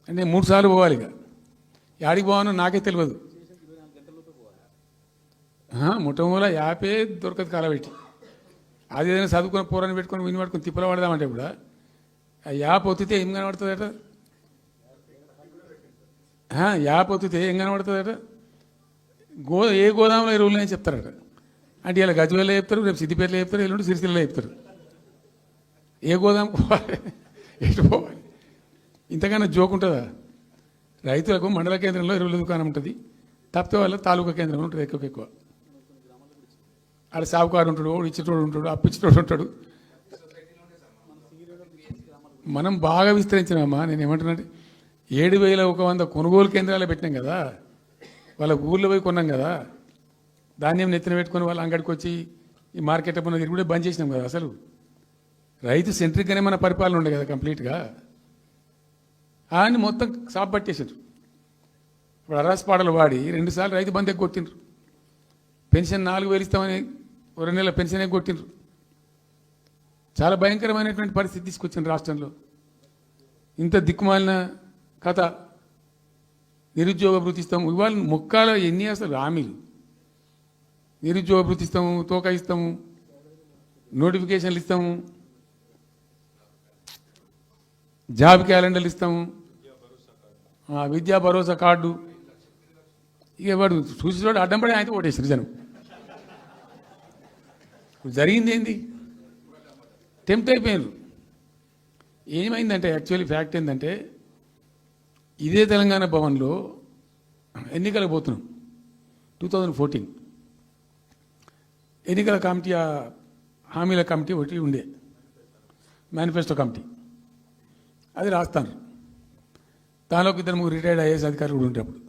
అంటే 3 సార్లు పోవాలి. ఇక యాడికి పోవాలో నాకే తెలియదు. ముఠమూల యాపే దొరకదు కాలబెట్టి. అది ఏదైనా చదువుకుని పూరాన్ని పెట్టుకొని విని పట్టుకొని తిప్పలు పడదామంటే కూడా ఆ యాప్ ఒత్తితే ఏం కనబడుతుందట. యాప్ ఒత్తితే ఏం కనబడుతుందట. ఏ గోదాంలో ఎరువులు అని చెప్తారట. అంటే ఇలా గజ్వేల్లో చెప్తారు, రేపు సిద్దిపేటలో చెప్తారు, ఎల్లుండి సిరిసిల్లలో చెప్తారు. ఏ గోదాం పోవాలి, ఎటు పోవాలి. ఇంతకన్నా జోక్ ఉంటుందా. రైతులకు మండల కేంద్రంలో ఎరువుల దుకాణం ఉంటుంది, తప్పితే వాళ్ళ తాలూకా కేంద్రంలో ఉంటుంది ఎక్కువ. ఆడ సాగుకారు ఉంటాడు, ఇచ్చేటోడు ఉంటాడు, అప్పిచ్చేటోడు ఉంటాడు. మనం బాగా విస్తరించినామా. నేను ఏమంటున్నానంటే 7,100 కొనుగోలు కేంద్రాలు పెట్టినాం కదా, వాళ్ళ ఊళ్ళో పోయి కొన్నాం కదా. ధాన్యం నెత్తిన పెట్టుకొని వాళ్ళ అంగడికి వచ్చి ఈ మార్కెట్ పైన తిరుగుడే బంద్ చేసినాం కదా. అసలు రైతు సెంట్రిక్గానే మన పరిపాలన ఉండే కదా కంప్లీట్గా. అని మొత్తం సాప్ పట్టేసారు. ఇప్పుడు అరాస్పాడలు వాడి 2 సార్లు రైతు బంద్ ఎగ్గొట్టిండ్రు. పెన్షన్ 4,000 ఇస్తామని 2 నెలల పెన్షన్ ఎగ్గొట్టిండ్రు. చాలా భయంకరమైనటువంటి పరిస్థితి తీసుకొచ్చింది రాష్ట్రంలో. ఇంత దిక్కుమాలిన కథ. నిరుద్యోగ భృతి ఇస్తాము, ఇవాళ మొక్కాల ఎన్ని అసలు హామీలు. నిరుద్యోగ భృతి ఇస్తాము, తోక ఇస్తాము, నోటిఫికేషన్లు ఇస్తాము, జాబ్ క్యాలెండర్లు ఇస్తాము, విద్యా భరోసా కార్డు. ఇక వాడు చూసి అడ్డం పడి ఆయన ఓటేసారు జనం. జరిగింది ఏంది, టెంప్ట్ అయిపోయారు. ఏమైందంటే యాక్చువల్లీ ఫ్యాక్ట్ ఏంటంటే ఇదే తెలంగాణ భవన్లో ఎన్నికలకు పోతున్నాం 2014. ఎన్నికల కమిటీ, హామీల కమిటీ ఒకటి ఉండే, మేనిఫెస్టో కమిటీ. అది రాస్తాను. దానిలోకి 2-3 రిటైర్డ్ ఐఏఎస్ అధికారులు కూడా ఉంటే అప్పుడు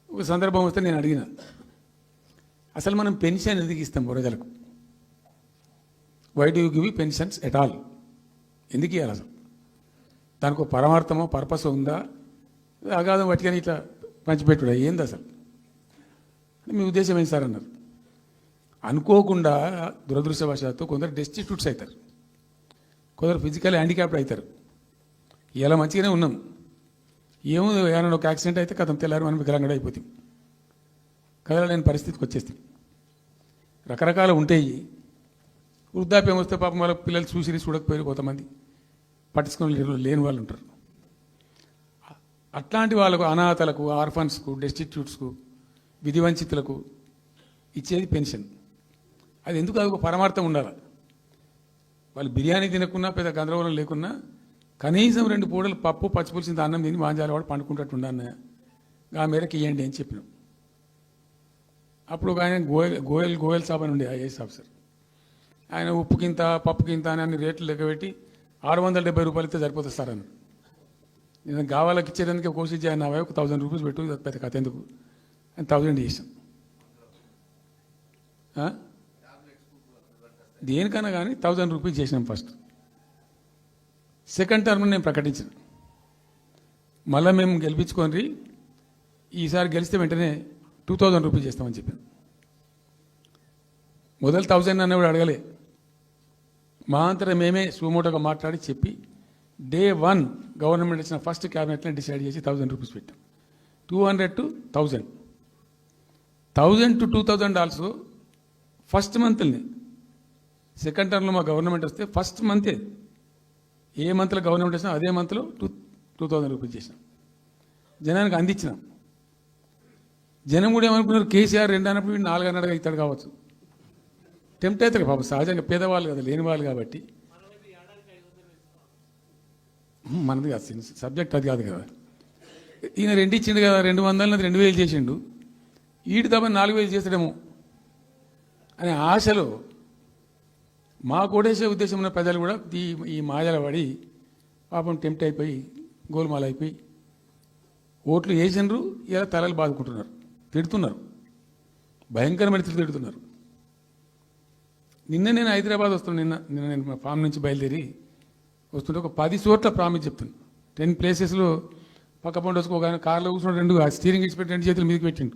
ఒక సందర్భం వస్తే నేను అడిగిన, అసలు మనం పెన్షన్ ఎందుకు ఇస్తాం ప్రజలకు? Why do you give pensions at all? ఎందుకు ఇవ్వాలి అసలు? దానికి ఒక పరమార్థమో పర్పస్ ఉందా? అగాధం పట్టుకొని ఇట్లా పంచిపెట్టుడా ఏంది అసలు? మీ ఉద్దేశం ఏంటి సార్ అన్నారు. అనుకోకుండా దురదృష్టవశాత్తు కొందరు డెస్టిట్యూట్స్ అవుతారు, కొందరు ఫిజికల్ హ్యాండిక్యాప్డ్ అవుతారు. ఇలా మంచిగానే ఉన్నాం, ఏమో ఏమైనా ఒక యాక్సిడెంట్ అయితే కథం తెల్లారు మనం వికలాంగుడు అయిపోతాం, కదలలేని పరిస్థితికి వచ్చేస్తాం. రకరకాలు ఉంటాయి. వృద్ధాప్యం వస్తే పాపం వాళ్ళ పిల్లలు చూసి చూడకపోయారు, కొంతమంది పట్టించుకొని లేని వాళ్ళు ఉంటారు. అట్లాంటి వాళ్ళకు, అనాథలకు, ఆర్ఫన్స్కు, డెస్టిట్యూట్స్కు, విధివంచితులకు ఇచ్చేది పెన్షన్. అది ఎందుకు? అది ఒక పరమార్థం ఉండాలి. వాళ్ళు బిర్యానీ తినకున్నా, పెద్ద గందరగోళం లేకున్నా కనీసం 2 పూటలు పప్పు పచ్చిపులిసింది అన్నం తిని వాంజాలవాడు పండుకుంటట్టు ఉండన్న ఆ మేరకు ఇవ్వండి అని చెప్పినాం. అప్పుడు ఒక ఆయన గోయల్ సాబ్ అని ఉండే ఐఏఎస్ ఆఫీసర్. ఆయన ఉప్పుకింత పప్పుకింత అని అన్ని రేట్లు లెక్కబెట్టి 670 రూపాయలు ఇస్తే సరిపోతుంది సార్ అని. నేను గావాలకు ఇచ్చేదానికి కోర్సు చేయను 1000 రూపీస్ పెట్టు పెద్ద కథ ఎందుకు అని 1000 చేసాం. దేనికన్నా కానీ 1000 రూపీస్ చేసినాం ఫస్ట్. సెకండ్ టర్మ్ నేను ప్రకటించిన, మళ్ళీ మేము గెలిపించుకొని ఈసారి గెలిస్తే వెంటనే 2000 రూపీస్ చేస్తామని చెప్పాను. మొదలు 1000 అన్నవాడు అడగలే, మా అంతటా మేమే సుమోటోగా మాట్లాడి చెప్పి డే 1 గవర్నమెంట్ ఇచ్చిన ఫస్ట్ క్యాబినెట్లో డిసైడ్ చేసి 1000 రూపీస్ పెట్టాం. 200 to 1000, 1000 to 2000 also first మంత్ని. Second టర్మ్లో మా గవర్నమెంట్ వస్తే ఫస్ట్ మంతే, ఏ మంత్లో గవర్నమెంట్ వచ్చినా అదే మంత్లో 2000 రూపీస్ చేసినాం, జనానికి అందించినాం. జనం కూడా ఏమనుకున్నారు, కేసీఆర్ 2 అన్నప్పుడు 4 అన్నట్టుగా ఇస్తాడు కావచ్చు, టెంప్ట్ అవుతారు పాపం, సహజంగా పేదవాళ్ళు కదా, లేని వాళ్ళు కాబట్టి. మనది కాదు సబ్జెక్ట్, అది కాదు కదా. ఈయన 2 ఇచ్చిండు కదా, 200 2000 చేసిండు, ఈడు తప్ప 4000 చేస్తాడేమో అనే ఆశలో మా కోటేసే ఉద్దేశం ఉన్న ప్రజలు కూడా ఈ మాయల పడి పాపం టెంప్ట్ అయిపోయి గోల్మాల్ అయిపోయి ఓట్లు వేసినారు. ఇలా తలలు బాదుకుంటున్నారు, తిడుతున్నారు, భయంకరమైన తిడుతున్నారు. నిన్న నేను హైదరాబాద్ వస్తున్నాను, నిన్న నేను మా ఫామ్ నుంచి బయలుదేరి వస్తుంటే ఒక 10 చోట్ల ప్రామిస్ చెప్తున్నాను. 10 ప్లేసెస్లో పక్క పండు వచ్చుకో, కానీ కార్లో కూర్చున్న 2 స్టీరింగ్ ఇచ్చి పెట్టి 2 చేతులు మీదకి పెట్టిండు.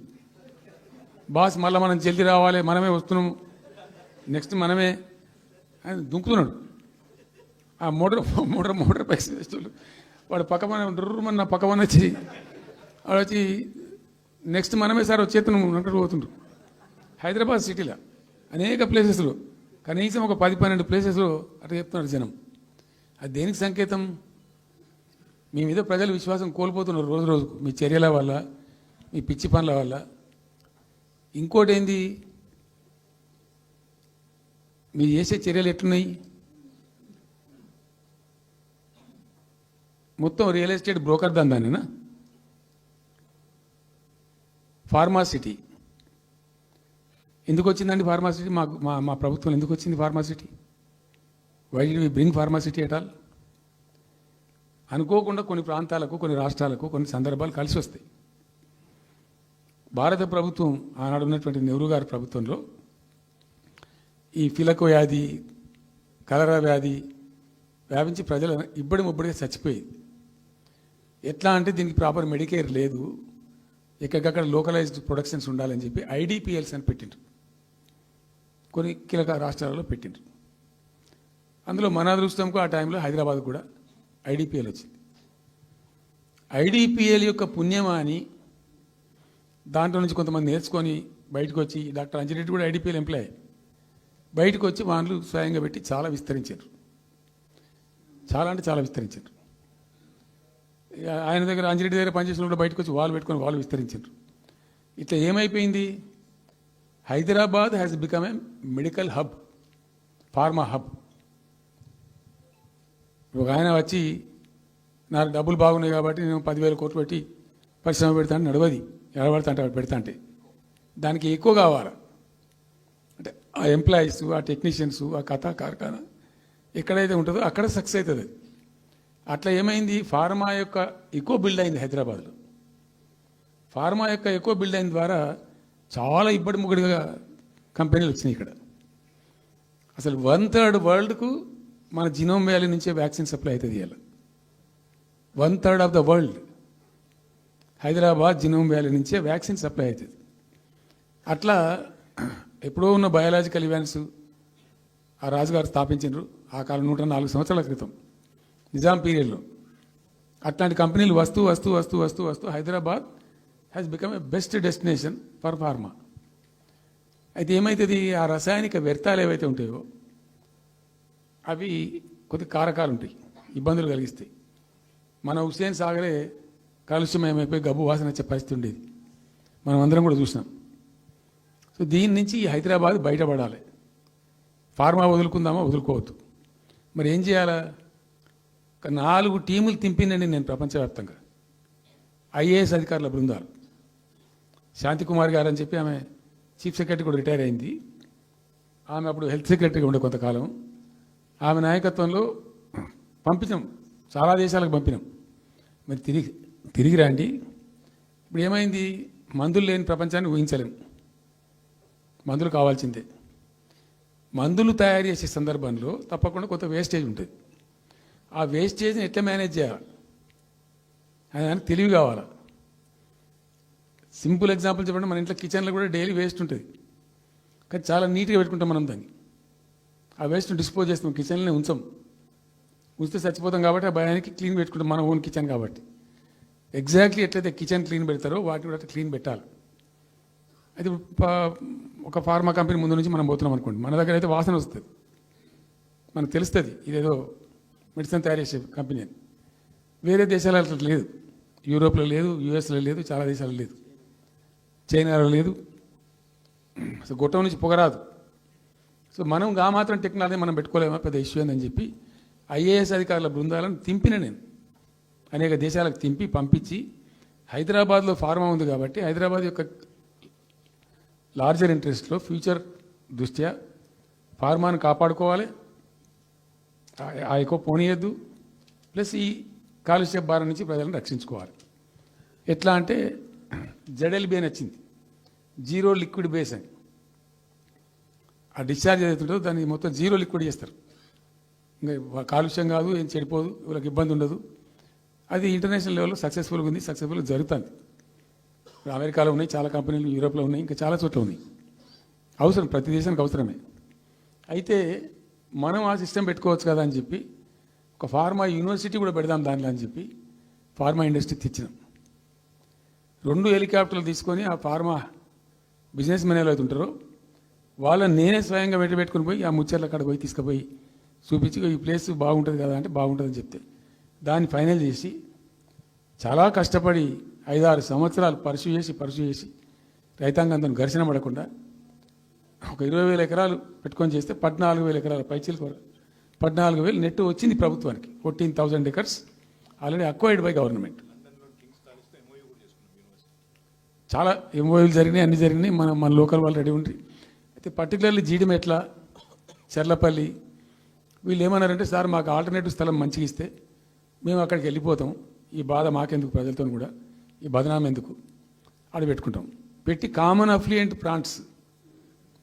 బాస్ మళ్ళీ మనం జల్దీ రావాలి, మనమే వస్తున్నాము, నెక్స్ట్ మనమే అని దుంకుతున్నాడు. ఆ మోటార్ పైసలు వేస్తున్నారు, వాడు పక్కన పక్కన వచ్చి వాడు వచ్చి నెక్స్ట్ మనమే సార్ వచ్చేతను అంటూ పోతుండ్రు. హైదరాబాద్ సిటీలో అనేక ప్లేసెస్లో కనీసం ఒక 10-12 ప్లేసెస్లో అట్లా చెప్తున్నారు జనం. అది దేనికి సంకేతం? మీ మీద ప్రజలు విశ్వాసం కోల్పోతున్నారు రోజు రోజుకు, మీ చర్యల వల్ల, మీ పిచ్చి పనుల వల్ల. ఇంకోటి ఏంది, మీరు చేసే చర్యలు ఎట్లున్నాయి? మొత్తం రియల్ ఎస్టేట్ బ్రోకర్ దందానేనా? ఫార్మాసిటీ ఎందుకు వచ్చిందండి? ఫార్మాసిటీ మా ప్రభుత్వం ఎందుకు వచ్చింది pharma city? Why do we bring pharma city at all? అనుకోకుండా కొన్ని ప్రాంతాలకు, కొన్ని రాష్ట్రాలకు కొన్ని సందర్భాలు కలిసి వస్తాయి. భారత ప్రభుత్వం ఆనాడు ఉన్నటువంటి నెహ్రూ గారి ప్రభుత్వంలో ఈ ఫిలకు వ్యాధి, కలరా వ్యాధి వ్యాపించి ప్రజలు ఇబ్బడిగా చచ్చిపోయింది. ఎట్లా అంటే దీనికి ప్రాపర్ మెడికేర్ లేదు, ఎక్కడికక్కడ లోకలైజ్డ్ ప్రొడక్షన్స్ ఉండాలని చెప్పి ఐడిపిఎల్స్ అని పెట్టిండ్రు, కొన్ని కీలక రాష్ట్రాలలో పెట్టిండ్రు. అందులో మన అదృష్టంకు ఆ టైంలో హైదరాబాద్ కూడా ఐడిపిఎల్ వచ్చింది. ఐడిపిఎల్ యొక్క పుణ్యమా అని దాంట్లో నుంచి కొంతమంది నేర్చుకొని బయటకు వచ్చి, డాక్టర్ అంజిరెడ్డి కూడా ఐడిపిఎల్ ఎంప్లాయ్, బయటకు వచ్చి వాళ్ళు స్వయంగా పెట్టి చాలా విస్తరించారు, చాలా అంటే చాలా విస్తరించారు. ఆయన దగ్గర అంజిరెడ్డి దగ్గర పనిచేసిన కూడా బయటకు వచ్చి వాళ్ళు పెట్టుకొని వాళ్ళు విస్తరించారు. ఇట్లా ఏమైపోయింది, Hyderabad has become a medical hub, pharma hub. ఒక ఆయన వచ్చి నాకు డబ్బులు బాగున్నాయి కాబట్టి నేను 10,000 కోట్లు పెట్టి పరిశ్రమ పెడతాను, నడవది, ఎడబడతా అంటే పెడతా అంటే దానికి ఎక్కువ కావాలి. అంటే ఆ ఎంప్లాయీస్, ఆ టెక్నీషియన్స్, ఆ కథా కార్ఖానా ఎక్కడైతే ఉంటుందో అక్కడ సక్సెస్ అవుతుంది. అట్లా ఏమైంది, ఫార్మా యొక్క ఎక్కువ బిల్డ్ అయింది హైదరాబాద్లో. ఫార్మా యొక్క ఎక్కువ బిల్డ్ అయిన ద్వారా చాలా ఇబ్బడి ముగ్గుడిగా కంపెనీలు వచ్చినాయి ఇక్కడ. అసలు 1/3 వరల్డ్కు మన జినోమ్ వ్యాలీ నుంచే వ్యాక్సిన్ సప్లై అవుతుంది. ఇలా 1/3 of the world Hyderabad genome valley నుంచే వ్యాక్సిన్ సప్లై అవుతుంది. అట్లా ఎప్పుడో ఉన్న బయాలజికల్ ఈవెంట్స్ ఆ రాజుగారు స్థాపించారు ఆ కాలం 104 సంవత్సరాల క్రితం నిజాం పీరియడ్లో. అట్లాంటి కంపెనీలు వస్తూ వస్తూ వస్తూ వస్తూ వస్తూ Hyderabad has become a best destination for pharma. అయితే ఏమవుతుంది, ఆ రసాయనిక వ్యర్థాలు ఏవైతే ఉంటాయో అవి కొద్ది కారకాలు ఉంటాయి, ఇబ్బందులు కలిగిస్తాయి. మన హుస్సేన్ సాగరే కాలుష్యమయమైపోయి గబ్బు వాసన వచ్చే పరిస్థితి ఉండేది, మనం అందరం కూడా చూసినాం. సో దీని నుంచి హైదరాబాద్ బయటపడాలి. ఫార్మా వదులుకుందామా, వదులుకోవద్దు. మరి ఏం చేయాలా? ఒక 4 టీములు తింపిందండి నేను ప్రపంచవ్యాప్తంగా, ఐఏఎస్ అధికారుల బృందాలు. శాంతికుమార్ గారు అని చెప్పి ఆమె చీఫ్ సెక్రటరీ కూడా రిటైర్ అయింది, ఆమె అప్పుడు హెల్త్ సెక్రటరీగా ఉండే కొంతకాలం. ఆమె నాయకత్వంలో పంపించాం, చాలా దేశాలకు పంపినాం. మరి తిరిగి రండి. ఇప్పుడు ఏమైంది? మందులు లేని ప్రపంచాన్ని ఊహించలేము. మందులు కావాల్సిందే. మందులు తయారు చేసే సందర్భంలో తప్పకుండా కొంత వేస్టేజ్ ఉంటుంది. ఆ వేస్టేజ్ని ఎట్లా మేనేజ్ చేయాలి అని దానికి తెలివి కావాలి. సింపుల్ ఎగ్జాంపుల్ చెప్పండి, మన ఇంట్లో కిచెన్లో కూడా డైలీ వేస్ట్ ఉంటుంది, కానీ చాలా నీట్గా పెట్టుకుంటాం మనం దాన్ని. ఆ వేస్ట్ని డిస్పోజ్ చేస్తాం, కిచెన్లోనే ఉంచితే చచ్చిపోతాం కాబట్టి ఆ భయానికి క్లీన్ పెట్టుకుంటాం, మన ఓన్ కిచెన్ కాబట్టి. ఎగ్జాక్ట్లీ ఎట్లయితే కిచెన్ క్లీన్ పెడతారో వాటిని కూడా క్లీన్ పెట్టాలి. అయితే ఒక ఫార్మా కంపెనీ ముందు నుంచి మనం పోతున్నాం అనుకోండి, మన దగ్గర అయితే వాసన వస్తుంది, మనకు తెలుస్తుంది ఇదేదో మెడిసిన్ తయారు చేసే కంపెనీ అని. వేరే దేశాలలో అట్లా లేదు. యూరోప్లో లేదు, యూఎస్లో లేదు, చాలా దేశాల్లో లేదు, చైనాలో లేదు. అసలు గొట్టం నుంచి పొగరాదు. సో మనం మాత్రం టెక్నాలజీ మనం పెట్టుకోలేమా, పెద్ద ఇష్యూ అని చెప్పి ఐఏఎస్ అధికారుల బృందాలను తింపిన నేను అనేక దేశాలకు తింపి పంపించి, హైదరాబాద్లో ఫార్మా ఉంది కాబట్టి హైదరాబాద్ యొక్క లార్జర్ ఇంట్రెస్ట్లో ఫ్యూచర్ దృష్ట్యా ఫార్మాను కాపాడుకోవాలి, ఆ ఎక్కువ పోనీయద్దు, ప్లస్ ఈ కాలుష్య భారం నుంచి ప్రజలను రక్షించుకోవాలి. ఎట్లా అంటే జెడ్ఎల్బీ అని వచ్చింది, జీరో లిక్విడ్ బేస్ అని. ఆ డిశ్చార్జ్ ఏదైతుంటుందో దాన్ని మొత్తం జీరో లిక్విడ్ చేస్తారు. ఇంకా కాలుష్యం కాదు, ఏం చెడిపోదు, వీళ్ళకి ఇబ్బంది ఉండదు. అది ఇంటర్నేషనల్ లెవెల్లో సక్సెస్ఫుల్గా ఉంది, సక్సెస్ఫుల్గా జరుగుతుంది. అమెరికాలో ఉన్నాయి చాలా కంపెనీలు, యూరోప్లో ఉన్నాయి, ఇంకా చాలా చోట్ల ఉన్నాయి. అవసరం, ప్రతి దేశానికి అవసరమే. అయితే మనం ఆ సిస్టమ్ పెట్టుకోవచ్చు కదా అని చెప్పి ఒక ఫార్మా యూనివర్సిటీ కూడా పెడదాం దానిలో అని చెప్పి ఫార్మా ఇండస్ట్రీ తెచ్చినాం. 2 హెలికాప్టర్లు తీసుకొని ఆ ఫార్మా బిజినెస్ మెన్ ఎవరైతే ఉంటారో వాళ్ళని నేనే స్వయంగా పెట్టుకుని పోయి ఆ ముచ్చర్ల అక్కడ పోయి తీసుకుపోయి చూపించి ఈ ప్లేస్ బాగుంటుంది కదా అంటే బాగుంటుందని చెప్తే దాన్ని ఫైనల్ చేసి చాలా కష్టపడి 5-6 సంవత్సరాలు పర్సూ చేసి రైతాంగంతో ఘర్షణ పడకుండా ఒక 20,000 ఎకరాలు పెట్టుకొని చేస్తే 14,000 ఎకరాల పైచీలకు 14,000 నెట్ వచ్చింది ప్రభుత్వానికి. 14,000 acres already acquired by government. చాలా ఎంఓయూలు జరిగినాయి, అన్ని జరిగినాయి. మన లోకల్ వాళ్ళు రెడీ ఉండి. అయితే పర్టికులర్లీ జీడిమెట్ల, చెర్లపల్లి వీళ్ళు ఏమన్నారంటే, సార్ మాకు ఆల్టర్నేటివ్ స్థలం మంచిగా ఇస్తే మేము అక్కడికి వెళ్ళిపోతాం, ఈ బాధ మాకెందుకు, ప్రజలతో కూడా ఈ బదనాం ఎందుకు, ఆడ పెట్టుకుంటాం. పెట్టి కామన్ అఫ్లియంట్ ప్లాంట్స్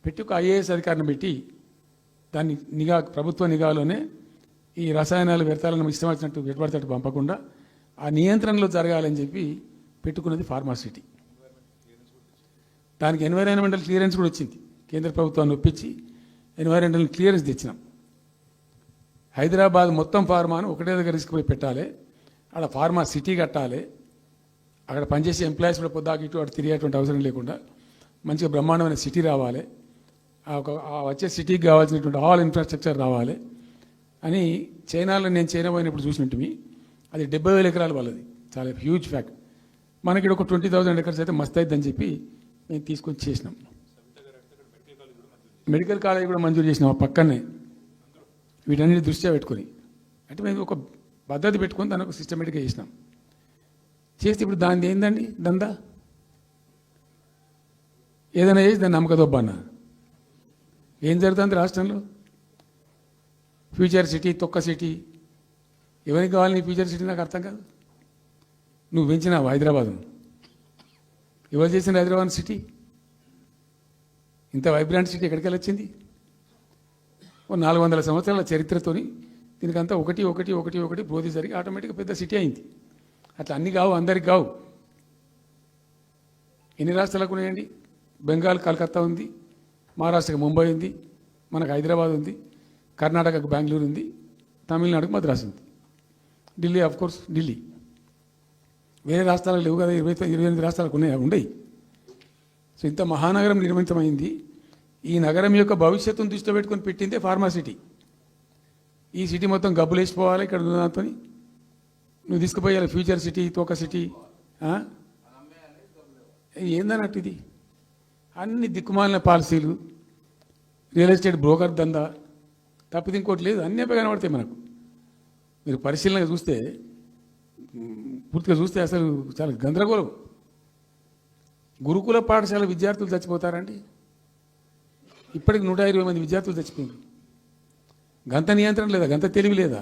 పెట్టి ఒక ఐఏఎస్ అధికారిని పెట్టి దాన్ని ప్రభుత్వ నిఘాలోనే ఈ రసాయనాలు వ్యర్థాలను ఇష్టం వచ్చినట్టు పెట్టుబడితట్టు పంపకుండా ఆ నియంత్రణలో జరగాలని చెప్పి పెట్టుకున్నది ఫార్మాసిటీ. దానికి ఎన్వైరాన్మెంటల్ క్లియరెన్స్ కూడా వచ్చింది. కేంద్ర ప్రభుత్వాన్ని ఒప్పించి ఎన్వైరాన్మెంటల్ క్లియరెన్స్ తెచ్చినాం. హైదరాబాద్ మొత్తం ఫార్మాను ఒకటే దగ్గర తీసుకుపోయి పెట్టాలి, అక్కడ ఫార్మా సిటీ కట్టాలి, అక్కడ పనిచేసే ఎంప్లాయీస్ కూడా పొద్దాకి ఇటు అటు తిరిగేటువంటి అవసరం లేకుండా మంచిగా బ్రహ్మాండమైన సిటీ రావాలి, వచ్చే సిటీకి కావాల్సినటువంటి ఆల్ ఇన్ఫ్రాస్ట్రక్చర్ రావాలి అని. చైనాలో నేను చైనా పోయినప్పుడు చూసినట్టు అది 70,000 ఎకరాలు వాళ్ళది, చాలా హ్యూజ్ ఫ్యాక్ట్. మనకి ఒక 20,000 ఎకర్స్ అయితే మస్తు అవుతుందని చెప్పి మేము తీసుకొని చేసినాం. మెడికల్ కాలేజ్ కూడా మంజూరు చేసినాం ఆ పక్కనే, వీటన్నిటి దృష్ట్యా పెట్టుకొని. అంటే మేము ఒక పద్ధతి పెట్టుకొని దాన్ని ఒక సిస్టమేటిక్గా చేసినాం. చేస్తే ఇప్పుడు దాన్ని ఏందండి దందా, ఏదైనా చేసి దాన్ని నమ్మకదొబ్బన్నా. ఏం జరుగుతుంది రాష్ట్రంలో? ఫ్యూచర్ సిటీ, తొక్క సిటీ, ఎవరికి కావాలి నీ ఫ్యూచర్ సిటీ? నాకు అర్థం కాదు. నువ్వు పెంచినావు హైదరాబాద్ను, ఎవరు చేసిన హైదరాబాద్ సిటీ? ఇంత వైబ్రాంట్ సిటీ ఎక్కడికి వచ్చింది? ఓ 400 సంవత్సరాల చరిత్రతోని దీనికంతా ఒకటి పోది జరిగి ఆటోమేటిక్గా పెద్ద సిటీ అయింది. అట్లా అన్ని కావు, అందరికి కావు. ఎన్ని రాష్ట్రాలకు ఉన్నాయండి? బెంగాల్ కలకత్తా ఉంది, మహారాష్ట్రకి ముంబై ఉంది, మనకు హైదరాబాద్ ఉంది, కర్ణాటకకు బెంగళూరు ఉంది, తమిళనాడుకు మద్రాసు ఉంది, ఢిల్లీ కోర్స్ ఢిల్లీ. వేరే రాష్ట్రాలకు లేవు కదా, 28 రాష్ట్రాలకు ఉండయి. సో ఇంత మహానగరం నిర్మితమైంది. ఈ నగరం యొక్క భవిష్యత్తును దృష్టిలో పెట్టుకొని పెట్టిందే ఫార్మాసిటీ. ఈ సిటీ మొత్తం గబ్బులేసిపోవాలి ఇక్కడ దాంతో. నువ్వు తీసుకుపోయాలి ఫ్యూచర్ సిటీ, తోక సిటీ ఏందన్నట్టు ఇది? అన్ని దిక్కుమాలిన పాలసీలు, రియల్ ఎస్టేట్ బ్రోకర్ దందా తప్పితే ఇంకోటి లేదు. అన్నీ కనబడతాయి మనకు. మీరు పరిశీలనగా చూస్తే, పూర్తిగా చూస్తే అసలు చాలా గందరగోళం. గురుకుల పాఠశాల విద్యార్థులు చచ్చిపోతారండి. ఇప్పటికి 120 మంది విద్యార్థులు చచ్చిపోయారు. గంత నియంత్రణ లేదా? గంత తెలివి లేదా?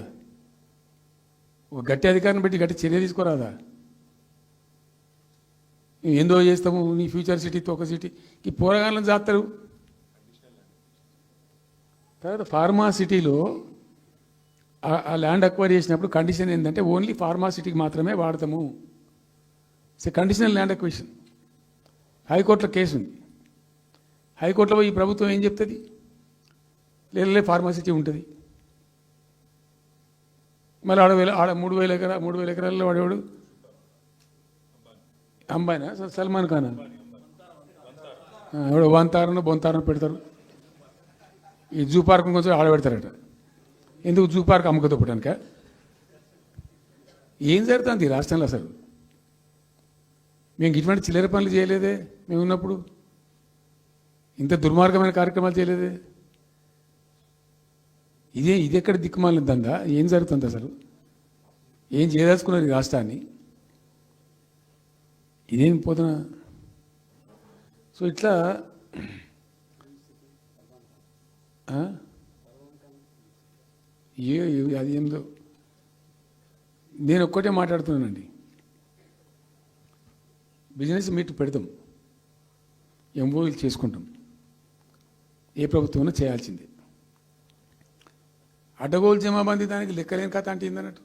ఒక గట్టి అధికారిని పెట్టి గట్టి చర్య తీసుకోరాదా? ఏందో చేస్తాము నీ ఫ్యూచర్ సిటీతో ఒక సిటీ ఈ పోరగాళ్ళని చేస్తారు. తర్వాత ఫార్మా సిటీలో ఆ ల్యాండ్ అక్వైర్ చేసినప్పుడు కండిషన్ ఏంటంటే ఓన్లీ ఫార్మా సిటీకి మాత్రమే వాడతాము. Conditional land acquisition. హైకోర్టులో కేసు ఉంది. హైకోర్టులో ఈ ప్రభుత్వం ఏం చెప్తుంది? లేదు ఫార్మా సిటీ ఉంటుంది. మళ్ళీ ఆడ 3,000 ఎకరాల్లో వాడేవాడు అంబాయినా సల్మాన్ ఖానా ఎవడో వంతారనో బొంతారనో పెడతారు. ఈ జూ పార్క్ కొంచెం ఆడబెడతారట. ఎందుకు జూ పార్క్ అమ్ముకదొప్పడానిక? ఏం జరుగుతుంది ఈ రాష్ట్రంలో? అసలు మేము ఇటువంటి చిల్లర పనులు చేయలేదే. మేము ఉన్నప్పుడు ఇంత దుర్మార్గమైన కార్యక్రమాలు చేయలేదే. ఇది ఎక్కడ దిక్కుమాలిన దందా? ఏం జరుగుతుంది అసలు? ఏం చేయదలుచుకున్నారు ఈ రాష్ట్రాన్ని? ఇదేం పోతున్నా? సో ఇట్లా అది ఏందో నేను ఒక్కటే మాట్లాడుతున్నానండి. బిజినెస్ మీట్ పెడతాం, ఎంఓయూలు చేసుకుంటాం. ఏ ప్రభుత్వంలో చేయాల్సిందే. అడ్డగోలు జమాబందీ దానికి లెక్కలేని కథ అంటే ఏందన్నట్టు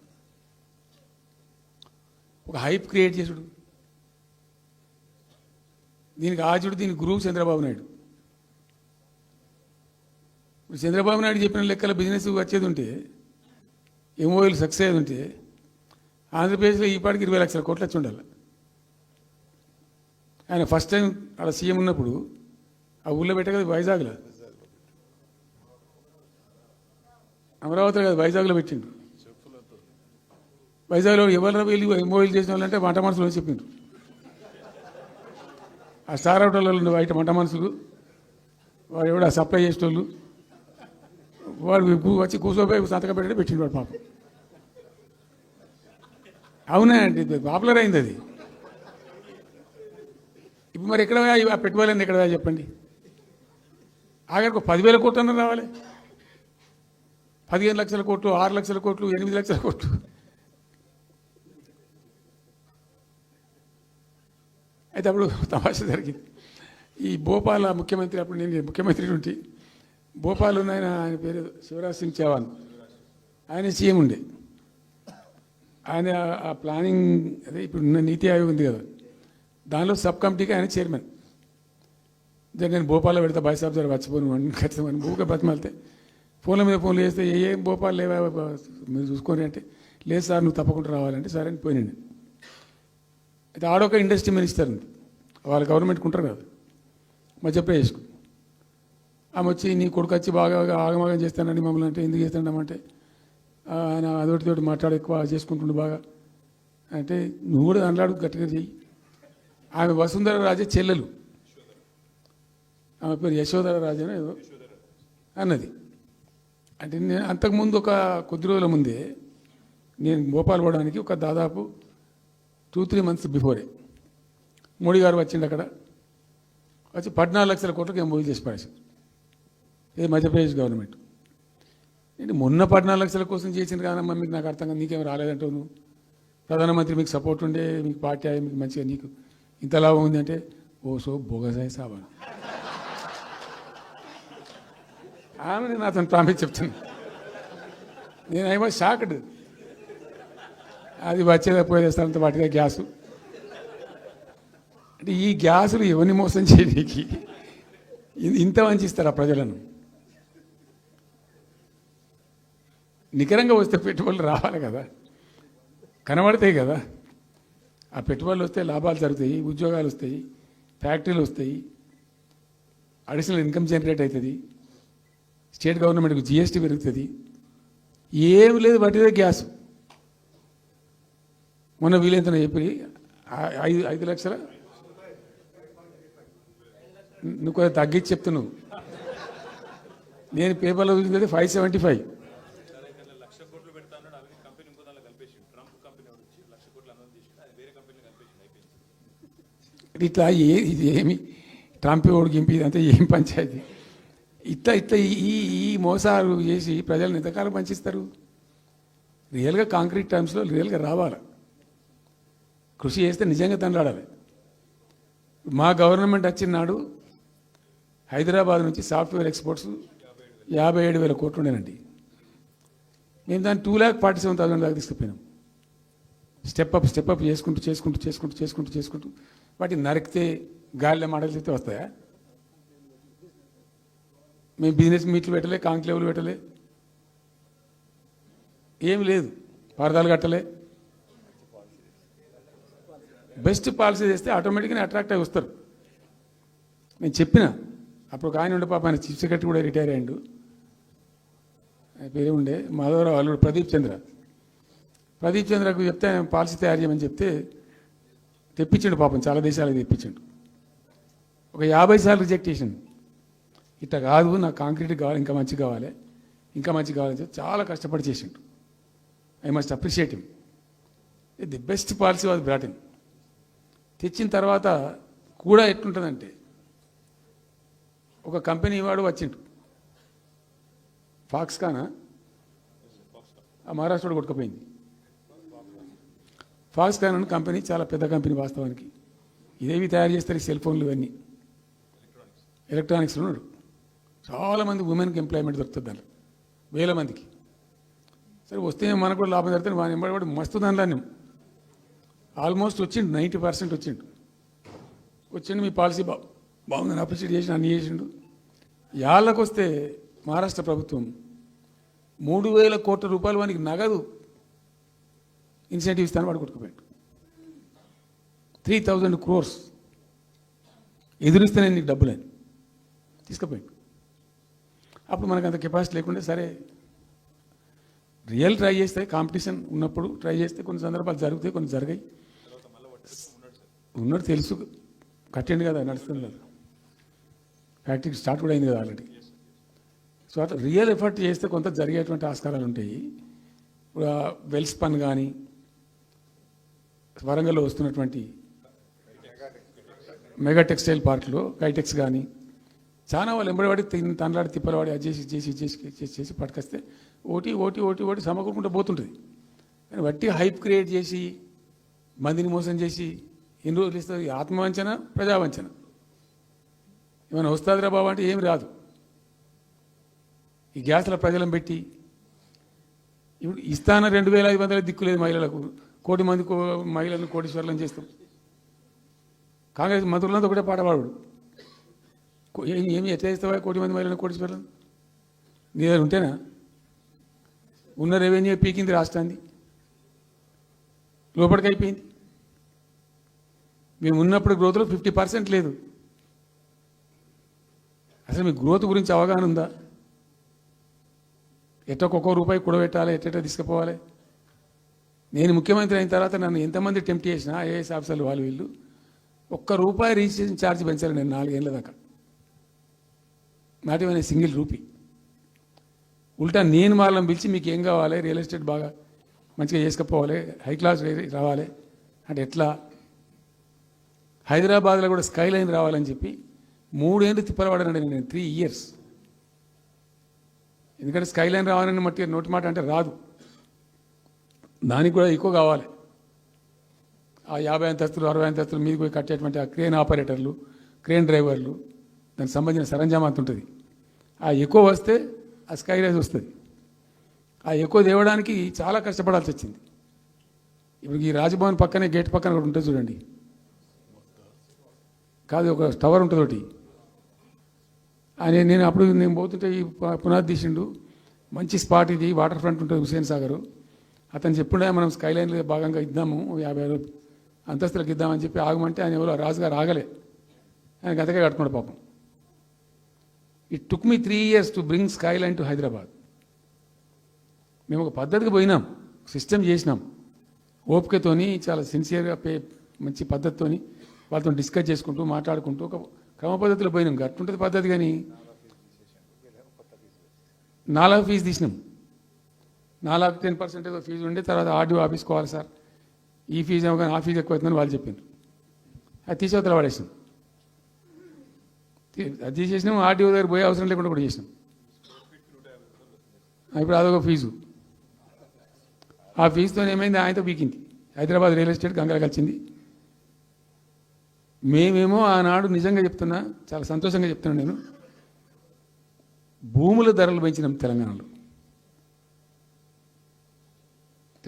ఒక హైప్ క్రియేట్ చేసుడు. దీనికి ఆజుడు, దీనికి గురువు చంద్రబాబు నాయుడు. ఇప్పుడు చంద్రబాబు నాయుడు చెప్పిన లెక్కల బిజినెస్ వచ్చేది ఉంటే, ఎంఓయూలు సక్సెస్ అయ్యేది ఉంటే ఆంధ్రప్రదేశ్లో ఈ పాటికి 20 లక్షల కోట్లు వచ్చి ఉండాలి. ఆయన ఫస్ట్ టైం అలా సీఎం ఉన్నప్పుడు ఆ ఊళ్ళో పెట్టే కదా వైజాగ్లో, అమరావతిలో కదా వైజాగ్లో పెట్టిండు. వైజాగ్లో ఎవరు వెళ్ళి ఎంఓయూలు చేసిన వాళ్ళంటే వంట మనుషులు అని చెప్పిండ్రు. ఆ స్టార్ హోటల్లో బయట వంట మనుషులు వాడు ఎవడు ఆ సప్లై చేసేటోళ్ళు వాడు వచ్చి కూర్చోపోయి సంతకం పెట్టే పెట్టిండు వాడు పాపం. అవునా అండి, పాపులర్ అయింది అది. ఇప్పుడు మరి ఎక్కడ ఆ పెట్టుబడులన్నీ ఎక్కడ చెప్పండి? ఆఖరికి 10,000 కోట్లు అన్న రావాలి. 15 లక్షల కోట్లు, 6 లక్షల కోట్లు, 8 లక్షల కోట్లు. అయితే అప్పుడు తమాషా జరిగింది. ఈ భోపాల్ ముఖ్యమంత్రి, అప్పుడు నేను ముఖ్యమంత్రి ఉంటే భోపాల్ ఆయన పేరు శివరాజ్ సింగ్ చౌహాన్, ఆయన సీఎం ఉండే. ఆయన ఆ ప్లానింగ్ అదే ఇప్పుడు నీతి ఆయోగ్ ఉంది కదా, దానిలో సబ్ కమిటీకి ఆయన చైర్మన్. నేను భోపాల్లో పెడతా బాయ్సాబ్ జర వచ్చిపోను అని ఖచ్చితంగా భూగా బతిమాలితే ఫోన్ల మీద ఫోన్లు చేస్తే ఏం భోపాల్ లేవా మీరు చూసుకొని అంటే, లేదు సార్ నువ్వు తప్పకుండా రావాలంటే సరే అని పోయినండి. అయితే ఆడొక ఇండస్ట్రీ మినిస్టర్ ఉంది, వాళ్ళ గవర్నమెంట్కి ఉంటారు కదా మధ్యప్రదేశ్కు. ఆమె వచ్చి నీ కొడుకు వచ్చి బాగా ఆగమాగం చేస్తానని మమ్మల్ని అంటే, ఎందుకు చేస్తాడమంటే ఆయన అదొకటితోటి మాట్లాడి ఎక్కువ చేసుకుంటుండు బాగా అంటే, నువ్వు కూడా అన్నాడు గట్టిగా చెయ్యి. ఆమె వసుంధర రాజే చెల్లెలు, ఆమె పేరు యశోధర రాజే ఏదో అన్నది. అంటే నేను అంతకుముందు ఒక కొద్ది రోజుల ముందే నేను భోపాల్ పోవడానికి ఒక దాదాపు 2-3 మంత్స్ బిఫోరే మోడీ గారు వచ్చిండు. అక్కడ వచ్చి 14 లక్షల కోట్లకు ఎంఓయూ చేసి పడేసారు. ఇది మధ్యప్రదేశ్ గవర్నమెంట్. నేను మొన్న 14 లక్షల కోసం చేసిన కాదమ్మా, మీకు నాకు అర్థం కాదు, నీకేం రాలేదంటావు నువ్వు. ప్రధానమంత్రి మీకు సపోర్ట్ ఉండే, మీకు పార్టీ అయ్యి మీకు మంచిగా నీకు ఇంత లాభం ఉంది అంటే, ఓ సో బోగసాయి సాబా ఆమె నేను అతను ప్రామిస్ చెప్తాను. నేను ఐ వాజ్ షాక్డ్. అది వచ్చేదా పోయేస్తానంత వాటిగా గ్యాసు అంటే, ఈ గ్యాసులు ఎవరిని మోసం చేయడానికి ఇంత వంచిస్తారా ప్రజలను? నికరంగా వస్తే పెట్టుబడులు రావాలి కదా, కనబడతాయి కదా. ఆ పెట్టుబడులు వస్తే లాభాలు జరుగుతాయి, ఉద్యోగాలు వస్తాయి, ఫ్యాక్టరీలు వస్తాయి, అడిషనల్ ఇన్కమ్ జనరేట్ అవుతుంది, స్టేట్ గవర్నమెంట్కి జిఎస్టీ పెరుగుతుంది. ఏం లేదు, వాటిదే గ్యాస్. మొన్న వీలైతే చెప్పి 5 లక్షల, నువ్వు కొంచెం తగ్గించి చెప్తున్నావు. నేను పేపర్లో చూసింది 575. ఇట్లా ఇది ఏమి ట్రంప్ ఓడికి గింపి ఇదంతా ఏం పంచాయతీ? ఇట్లా ఈ మోసాలు చేసి ప్రజలను ఎంతకాలం పంచిస్తారు? రియల్గా కాంక్రీట్ టర్మ్స్లో రియల్గా రావాలి. కృషి చేస్తే నిజంగా తండ్రాడాలి. మా గవర్నమెంట్ వచ్చిన నాడు హైదరాబాద్ నుంచి సాఫ్ట్వేర్ ఎక్స్పోర్ట్స్ 57,000 కోట్లు ఉండేనండి. మేము దాన్ని 2,47,000 దాకా తీసుకుపోయినాం. స్టెప్ అప్ చేసుకుంటూ వాటిని నరికితే గాలిలో మాటలు చెప్తే వస్తాయా? మేము బిజినెస్ మీట్లు పెట్టలే, కాంక్లేవ్లు పెట్టలే, ఏమి లేదు, పరదాలు కట్టలే. బెస్ట్ పాలసీ చేస్తే ఆటోమేటిక్గా అట్రాక్ట్ అయి వస్తారు. నేను చెప్పిన అప్పుడు ఒక ఆయన ఉండే, పాప ఆయన చీఫ్ సెక్రటరీ కూడా రిటైర్ అయ్యాడు, ఆయన పేరే ఉండే మాధవరావు అల్లుడు ప్రదీప్ చంద్రకు చెప్తే ఆయన పాలసీ తయారు చేయమని చెప్తే తెప్పించండు. పాపం చాలా దేశాలకు తెప్పించండు. ఒక 50 సార్లు రిజెక్ట్ చేసిండు. ఇట్లా కాదు, నాకు కాంక్రీట్ కావాలి, ఇంకా మంచి కావాలి అని చెప్పి చాలా కష్టపడి చేసిండు. I must appreciate him. The best policy was brought in. తెచ్చిన తర్వాత కూడా ఎట్లుంటుందంటే, ఒక కంపెనీ వాడు వచ్చిండు, ఫాక్స్కానా ఆ మహారాష్ట్రలో కొట్టుకుపోయింది. ఫాక్స్కాన్ అనే కంపెనీ చాలా పెద్ద కంపెనీ వాస్తవానికి. ఇదేవి తయారు చేస్తారు, సెల్ ఫోన్లు ఇవన్నీ ఎలక్ట్రానిక్స్లో ఉన్నాడు. చాలామంది ఉమెన్కి ఎంప్లాయ్మెంట్ దొరుకుతుంది దాంట్లో, 1000 మందికి. సరే వస్తే మనకు కూడా లాభం జరుగుతుంది. వాని ఎంబడి కూడా మస్తు దానిలో ఆల్మోస్ట్ వచ్చిండు, 90% వచ్చిండు. మీ పాలసీ బాగుందని అప్రిషియేట్ చేసి అన్ని చేసిండు. యాళ్ళకు వస్తే మహారాష్ట్ర ప్రభుత్వం 3,000 కోట్ల రూపాయలు వానికి నగదు ఇన్సెంటివ్ ఇస్తాను, వాడు కొట్టుకుపోయాడు. 3,000 crores ఎదురిస్తేనే నీకు డబ్బులని తీసుకుపోయాడు. అప్పుడు మనకు అంత కెపాసిటీ లేకుండా, సరే రియల్ ట్రై చేస్తే, కాంపిటీషన్ ఉన్నప్పుడు ట్రై చేస్తే కొన్ని సందర్భాలు జరుగుతాయి, కొన్ని జరిగాయి. ఉన్నట్టు తెలుసు, కట్టండి కదా, నడుస్తుంది కదా, ఫ్యాక్టరీ స్టార్ట్ కూడా అయింది కదా ఆల్రెడీ. సో అట్లా రియల్ ఎఫర్ట్ చేస్తే కొంత జరిగేటువంటి ఆస్కారాలు ఉంటాయి. ఇప్పుడు వెల్స్ పన్ కానీ, వరంగల్లో వస్తున్నటువంటి మెగా టెక్స్టైల్ పార్క్లో కైటెక్స్ కానీ, చాలా వాళ్ళు ఎంబడివాడి తనలాడి తిప్పలవాడి అది చేసి పట్టుకొస్తే ఓటి సమకూరుకుంటూ పోతుంటుంది. కానీ వట్టి హైప్ క్రియేట్ చేసి మందిని మోసం చేసి ఎన్ని రోజులు ఇస్తుంది? ఆత్మవంచన, ప్రజావంచన. ఏమైనా వస్తుందిరా బాబు అంటే ఏమి రాదు. ఈ గ్యాస్ల ప్రజలను పెట్టి ఇప్పుడు ఇస్తాన 2,500 దిక్కులేదు మహిళలకు, 1 కోటి మంది మహిళలను కోటీశ్వర్లను చేస్తాం. కాంగ్రెస్ మంత్రులంతా ఒకటే పాట పాడు, ఏమి ఎట్లా చేస్తావా 1 కోటి మంది మహిళలను కోటీశ్వర్లను? నీ దగ్గర ఉంటేనా? ఉన్న రెవెన్యూ పీకింది రాష్ట్రాన్ని, లోపలికి అయిపోయింది. మేము ఉన్నప్పుడు గ్రోత్లో 50% లేదు. అసలు మీ గ్రోత్ గురించి అవగాహన ఉందా? ఒక్కొక్క రూపాయి కూడబెట్టాలి, ఎట్ట తీసుకుపోవాలి? నేను ముఖ్యమంత్రి అయిన తర్వాత నన్ను ఎంతమంది టెంప్ట్ చేసినా, ఐఏఎస్ ఆఫీసర్లు వాళ్ళు వీళ్ళు, ₹1 రిజిస్ట్రేషన్ ఛార్జ్ పెంచాలి నేను 4 ఏళ్ళ దాకా. Not even single rupee. ఉల్టా నేను వాళ్ళని పిలిచి మీకు ఏం కావాలి, రియల్ ఎస్టేట్ బాగా మంచిగా చేసుకుపోవాలి, హై క్లాస్ రావాలి అంటే ఎట్లా? హైదరాబాద్లో కూడా స్కై లైన్ రావాలని చెప్పి 3 ఏళ్ళు తిప్పలవాడానండి నేను, 3 years. ఎందుకంటే స్కై లైన్ రావాలని నోటి మాట అంటే రాదు, దానికి కూడా ఎక్కువ కావాలి. ఆ 50 అంతస్తులు 60 అంతస్తులు మీద పోయి కట్టేటువంటి ఆ క్రేన్ ఆపరేటర్లు, క్రేన్ డ్రైవర్లు, దానికి సంబంధించిన సరంజామా అంత ఉంటుంది. ఆ ఎక్కువ వస్తే ఆ స్కై రైజ్ వస్తుంది. ఆ ఎక్కువ తేవడానికి చాలా కష్టపడాల్సి వచ్చింది. ఇప్పుడు ఈ రాజభవన్ పక్కనే గేట్ పక్కన ఒకటి ఉంటుంది చూడండి, కాదు ఒక టవర్ ఉంటుంది ఒకటి. నేను అప్పుడు నేను పోతుంటే ఈ పునాది తీసిండు, మంచి స్పాట్ ఇది, వాటర్ ఫ్రంట్ ఉంటుంది హుసేన్ సాగర్. అతను చెప్పుండే మనం స్కై లైన్లో భాగంగా ఇద్దాము, 50 అంతస్తులకు ఇద్దామని చెప్పి ఆగమంటే ఆయన ఎవరో రాజుగారు ఆగలే, ఆయన గతకే కట్టుకున్నాడు పాపం. It took me 3 years to bring sky line to Hyderabad. మేము ఒక పద్ధతికి పోయినాం, సిస్టమ్ చేసినాం, ఓపికతోని చాలా సిన్సియర్గా మంచి పద్ధతితోని వాళ్ళతో డిస్కస్ చేసుకుంటూ మాట్లాడుకుంటూ ఒక క్రమ పద్ధతిలో పోయినాం. గట్టుంటుంది పద్ధతి. కానీ 4 ఫీజు తీసినాం, 10% ఏదో ఫీజు ఉండే. తర్వాత ఆర్డీఓ ఆఫీస్కి పోవాలి సార్, ఈ ఫీజు ఏమో కానీ ఆ ఫీజు ఎక్కువ అవుతుందని వాళ్ళు చెప్పారు. అది తీసేవతల పడేసినాం. అది తీసేసినాం, ఆర్డీఓ దగ్గర పోయే అవసరం లేకుండా కూడా చేసినాం. ఇప్పుడు అదొక ఫీజు. ఆ ఫీజుతో ఏమైంది, ఆయనతో పీకింది. హైదరాబాద్ రియల్ ఎస్టేట్ గంగలు కలిసింది. మేమేమో ఆనాడు నిజంగా చెప్తున్నా, చాలా సంతోషంగా చెప్తున్నాను నేను, భూముల ధరలు పెంచినాం తెలంగాణలో.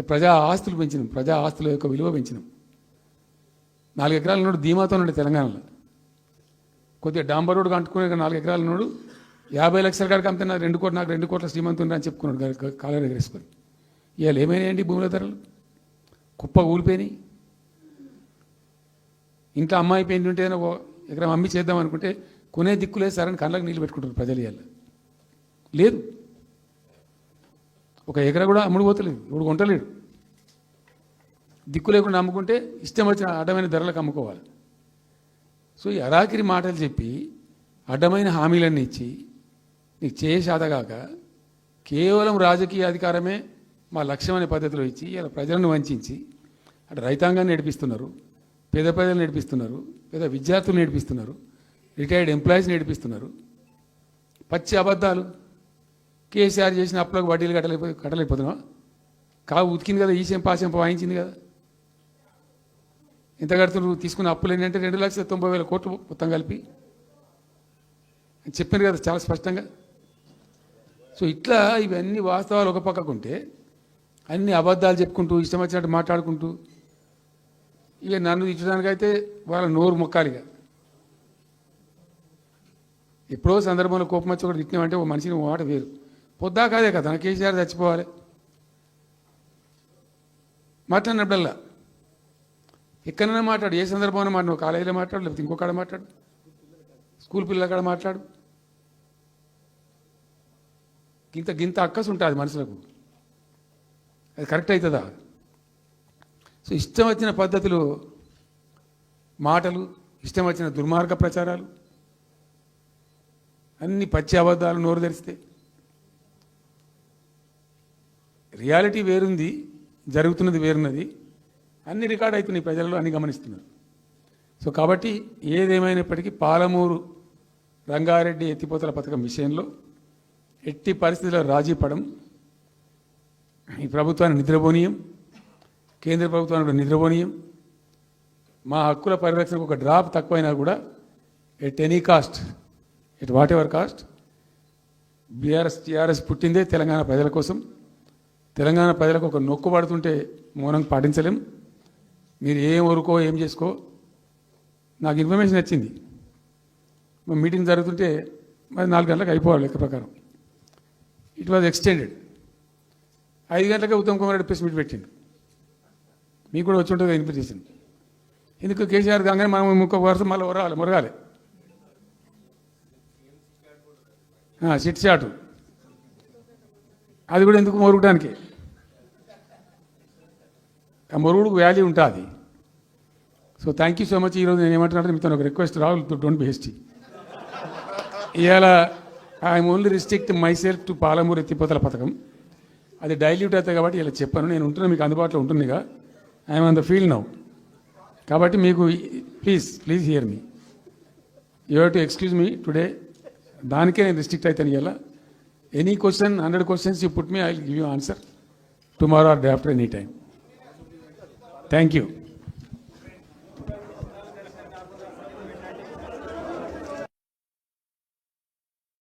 ప్రజా ఆస్తులు పెంచినాం, ప్రజా ఆస్తుల యొక్క విలువ పెంచినాం. 4 ఎకరాల నోడు ధీమాతో ఉండే తెలంగాణలో. కొద్దిగా డాంబర్ రోడ్డు అంటుకునే 4 ఎకరాల నోడు 50 లక్షల కాడికి అమ్మితే నాకు 2 కోట్ల శ్రీమంతుని అని చెప్పుకున్నాడు కాలర్ ఎగరేసుకొని. ఇవాళ ఏమైనాయండి భూముల ధరలు? కుప్ప ఊలిపోయినాయి. ఇంట్లో అమ్మాయి పెయింట్ ఉంటే ఒక ఎకరం అమ్మి చేద్దాం అనుకుంటే కొనే దిక్కులేదు సార్ అని కళ్ళకి నీళ్ళు పెట్టుకుంటారు ప్రజలు. ఇవాళ లేదు, ఒక ఎకరా కూడా అమ్ముడు పోతలేదు, ఇప్పుడు కొంటలేడు. దిక్కు లేకుండా అమ్ముకుంటే ఇష్టం వచ్చిన అడ్డమైన ధరలకు అమ్ముకోవాలి. సో ఈ అరాకిరి మాటలు చెప్పి అడ్డమైన హామీలన్నీ ఇచ్చి నీకు చేసాదగాక కేవలం రాజకీయ అధికారమే మా లక్ష్యం అనే పద్ధతిలో ఇచ్చి ఇలా ప్రజలను వంచి అటు రైతాంగాన్ని నేర్పిస్తున్నారు, పేద ప్రజలు నేర్పిస్తున్నారు, పేద విద్యార్థులు నేర్పిస్తున్నారు, రిటైర్డ్ ఎంప్లాయీస్ నేర్పిస్తున్నారు. పచ్చి అబద్ధాలు. కేసీఆర్ చేసిన అప్పులకు వడ్డీలు కట్టలేకపోతున్నావా? ఉతికింది కదా, ఈ చెంప వాయించింది కదా. ఎంత కడుతున్నారు? తీసుకున్న అప్పులు ఏంటంటే 2,90,000 కోట్లు మొత్తం కలిపి చెప్పాను కదా చాలా స్పష్టంగా. సో ఇట్లా ఇవన్నీ వాస్తవాలు ఒక పక్కకుంటే అన్ని అబద్ధాలు చెప్పుకుంటూ ఇష్టం వచ్చినట్టు మాట్లాడుకుంటూ ఇక నన్ను ఇచ్చడానికైతే వాళ్ళ నోరు మొక్కాలిగా. ఎప్పుడో సందర్భంలో కోపం వచ్చి ఒకటి తిట్టినామంటే ఒక మనిషిని మాట వేరు. పొద్దా కాదే కదా, కేసీఆర్ చచ్చిపోవాలి మాట్లాడినప్పుడల్లా ఎక్కడైనా మాట్లాడు, ఏ సందర్భంలో మాట, నువ్వు కాలేజీలో మాట్లాడు, లేకపోతే ఇంకొకడ మాట్లాడు, స్కూల్ పిల్లల కాడ మాట్లాడు. గింత అక్కసు ఉంటుంది మనుషులకు, అది కరెక్ట్ అవుతుందా? సో ఇష్టం వచ్చిన పద్ధతులు, మాటలు, ఇష్టం వచ్చిన దుర్మార్గ ప్రచారాలు, అన్ని పచ్చి అబద్ధాలు నోరు తెరిస్తే. రియాలిటీ వేరుంది, జరుగుతున్నది వేరున్నది, అన్ని రికార్డ్ అవుతున్నాయి, ప్రజలలో అన్ని గమనిస్తున్నారు. సో కాబట్టి ఏదేమైనప్పటికీ పాలమూరు రంగారెడ్డి ఎత్తిపోతల పథకం విషయంలో ఎట్టి పరిస్థితుల్లో రాజీ పడం. ఈ ప్రభుత్వాన్ని నిద్రపోనీయం, కేంద్ర ప్రభుత్వాన్ని కూడా నిద్రపోనీయం. మా హక్కుల పరిరక్షణకు ఒక డ్రాప్ తక్కువైనా కూడా at any cost, at whatever cost, TRS పుట్టిందే తెలంగాణ ప్రజల కోసం. తెలంగాణ ప్రజలకు ఒక నొక్కు పడుతుంటే మౌనం పాటించలేం. మీరు ఏం ఊరుకో ఏం చేసుకో, నాకు ఇన్ఫర్మేషన్ వచ్చింది, మీటింగ్ జరుగుతుంటే మరి 4 గంటలకు అయిపోవాలి లెక్క ప్రకారం. It was extended. 5 గంటలకే ఉత్తమ్ కుమార్ రెడ్డి ప్రెస్ మీట్ పెట్టిండు. మీకు కూడా వచ్చి ఉంటుంది ఇన్విటేషన్. ఎందుకు కేసీఆర్ కాగానే మనం ఇంకొక వరుస మళ్ళీ మొరగాలి. చిట్ చాటు అది కూడా ఎందుకు మొరగడానికి? ఆ మొరుగుడుకు వాల్యూ ఉంటుంది. So thank you so much. ఈరోజు నేను ఏమంటున్నాను, మీతో ఒక request, Rahul, don't be hasty. ఇవాళ I'm only restrict my self to Palamuru ఎత్తిపోతల పథకం. అది డైల్యూట్ అవుతుంది కాబట్టి ఇలా చెప్పాను. నేను ఉంటున్నా, మీకు అందుబాటులో ఉంటుందిగా. I'm on the field now. కాబట్టి మీకు please here me. You have to excuse me today. దానికే నేను రిస్ట్రిక్ట్ అవుతాను. ఇలా any question, 100 questions you put me, I will give you answer tomorrow or day after, any time. Thank you.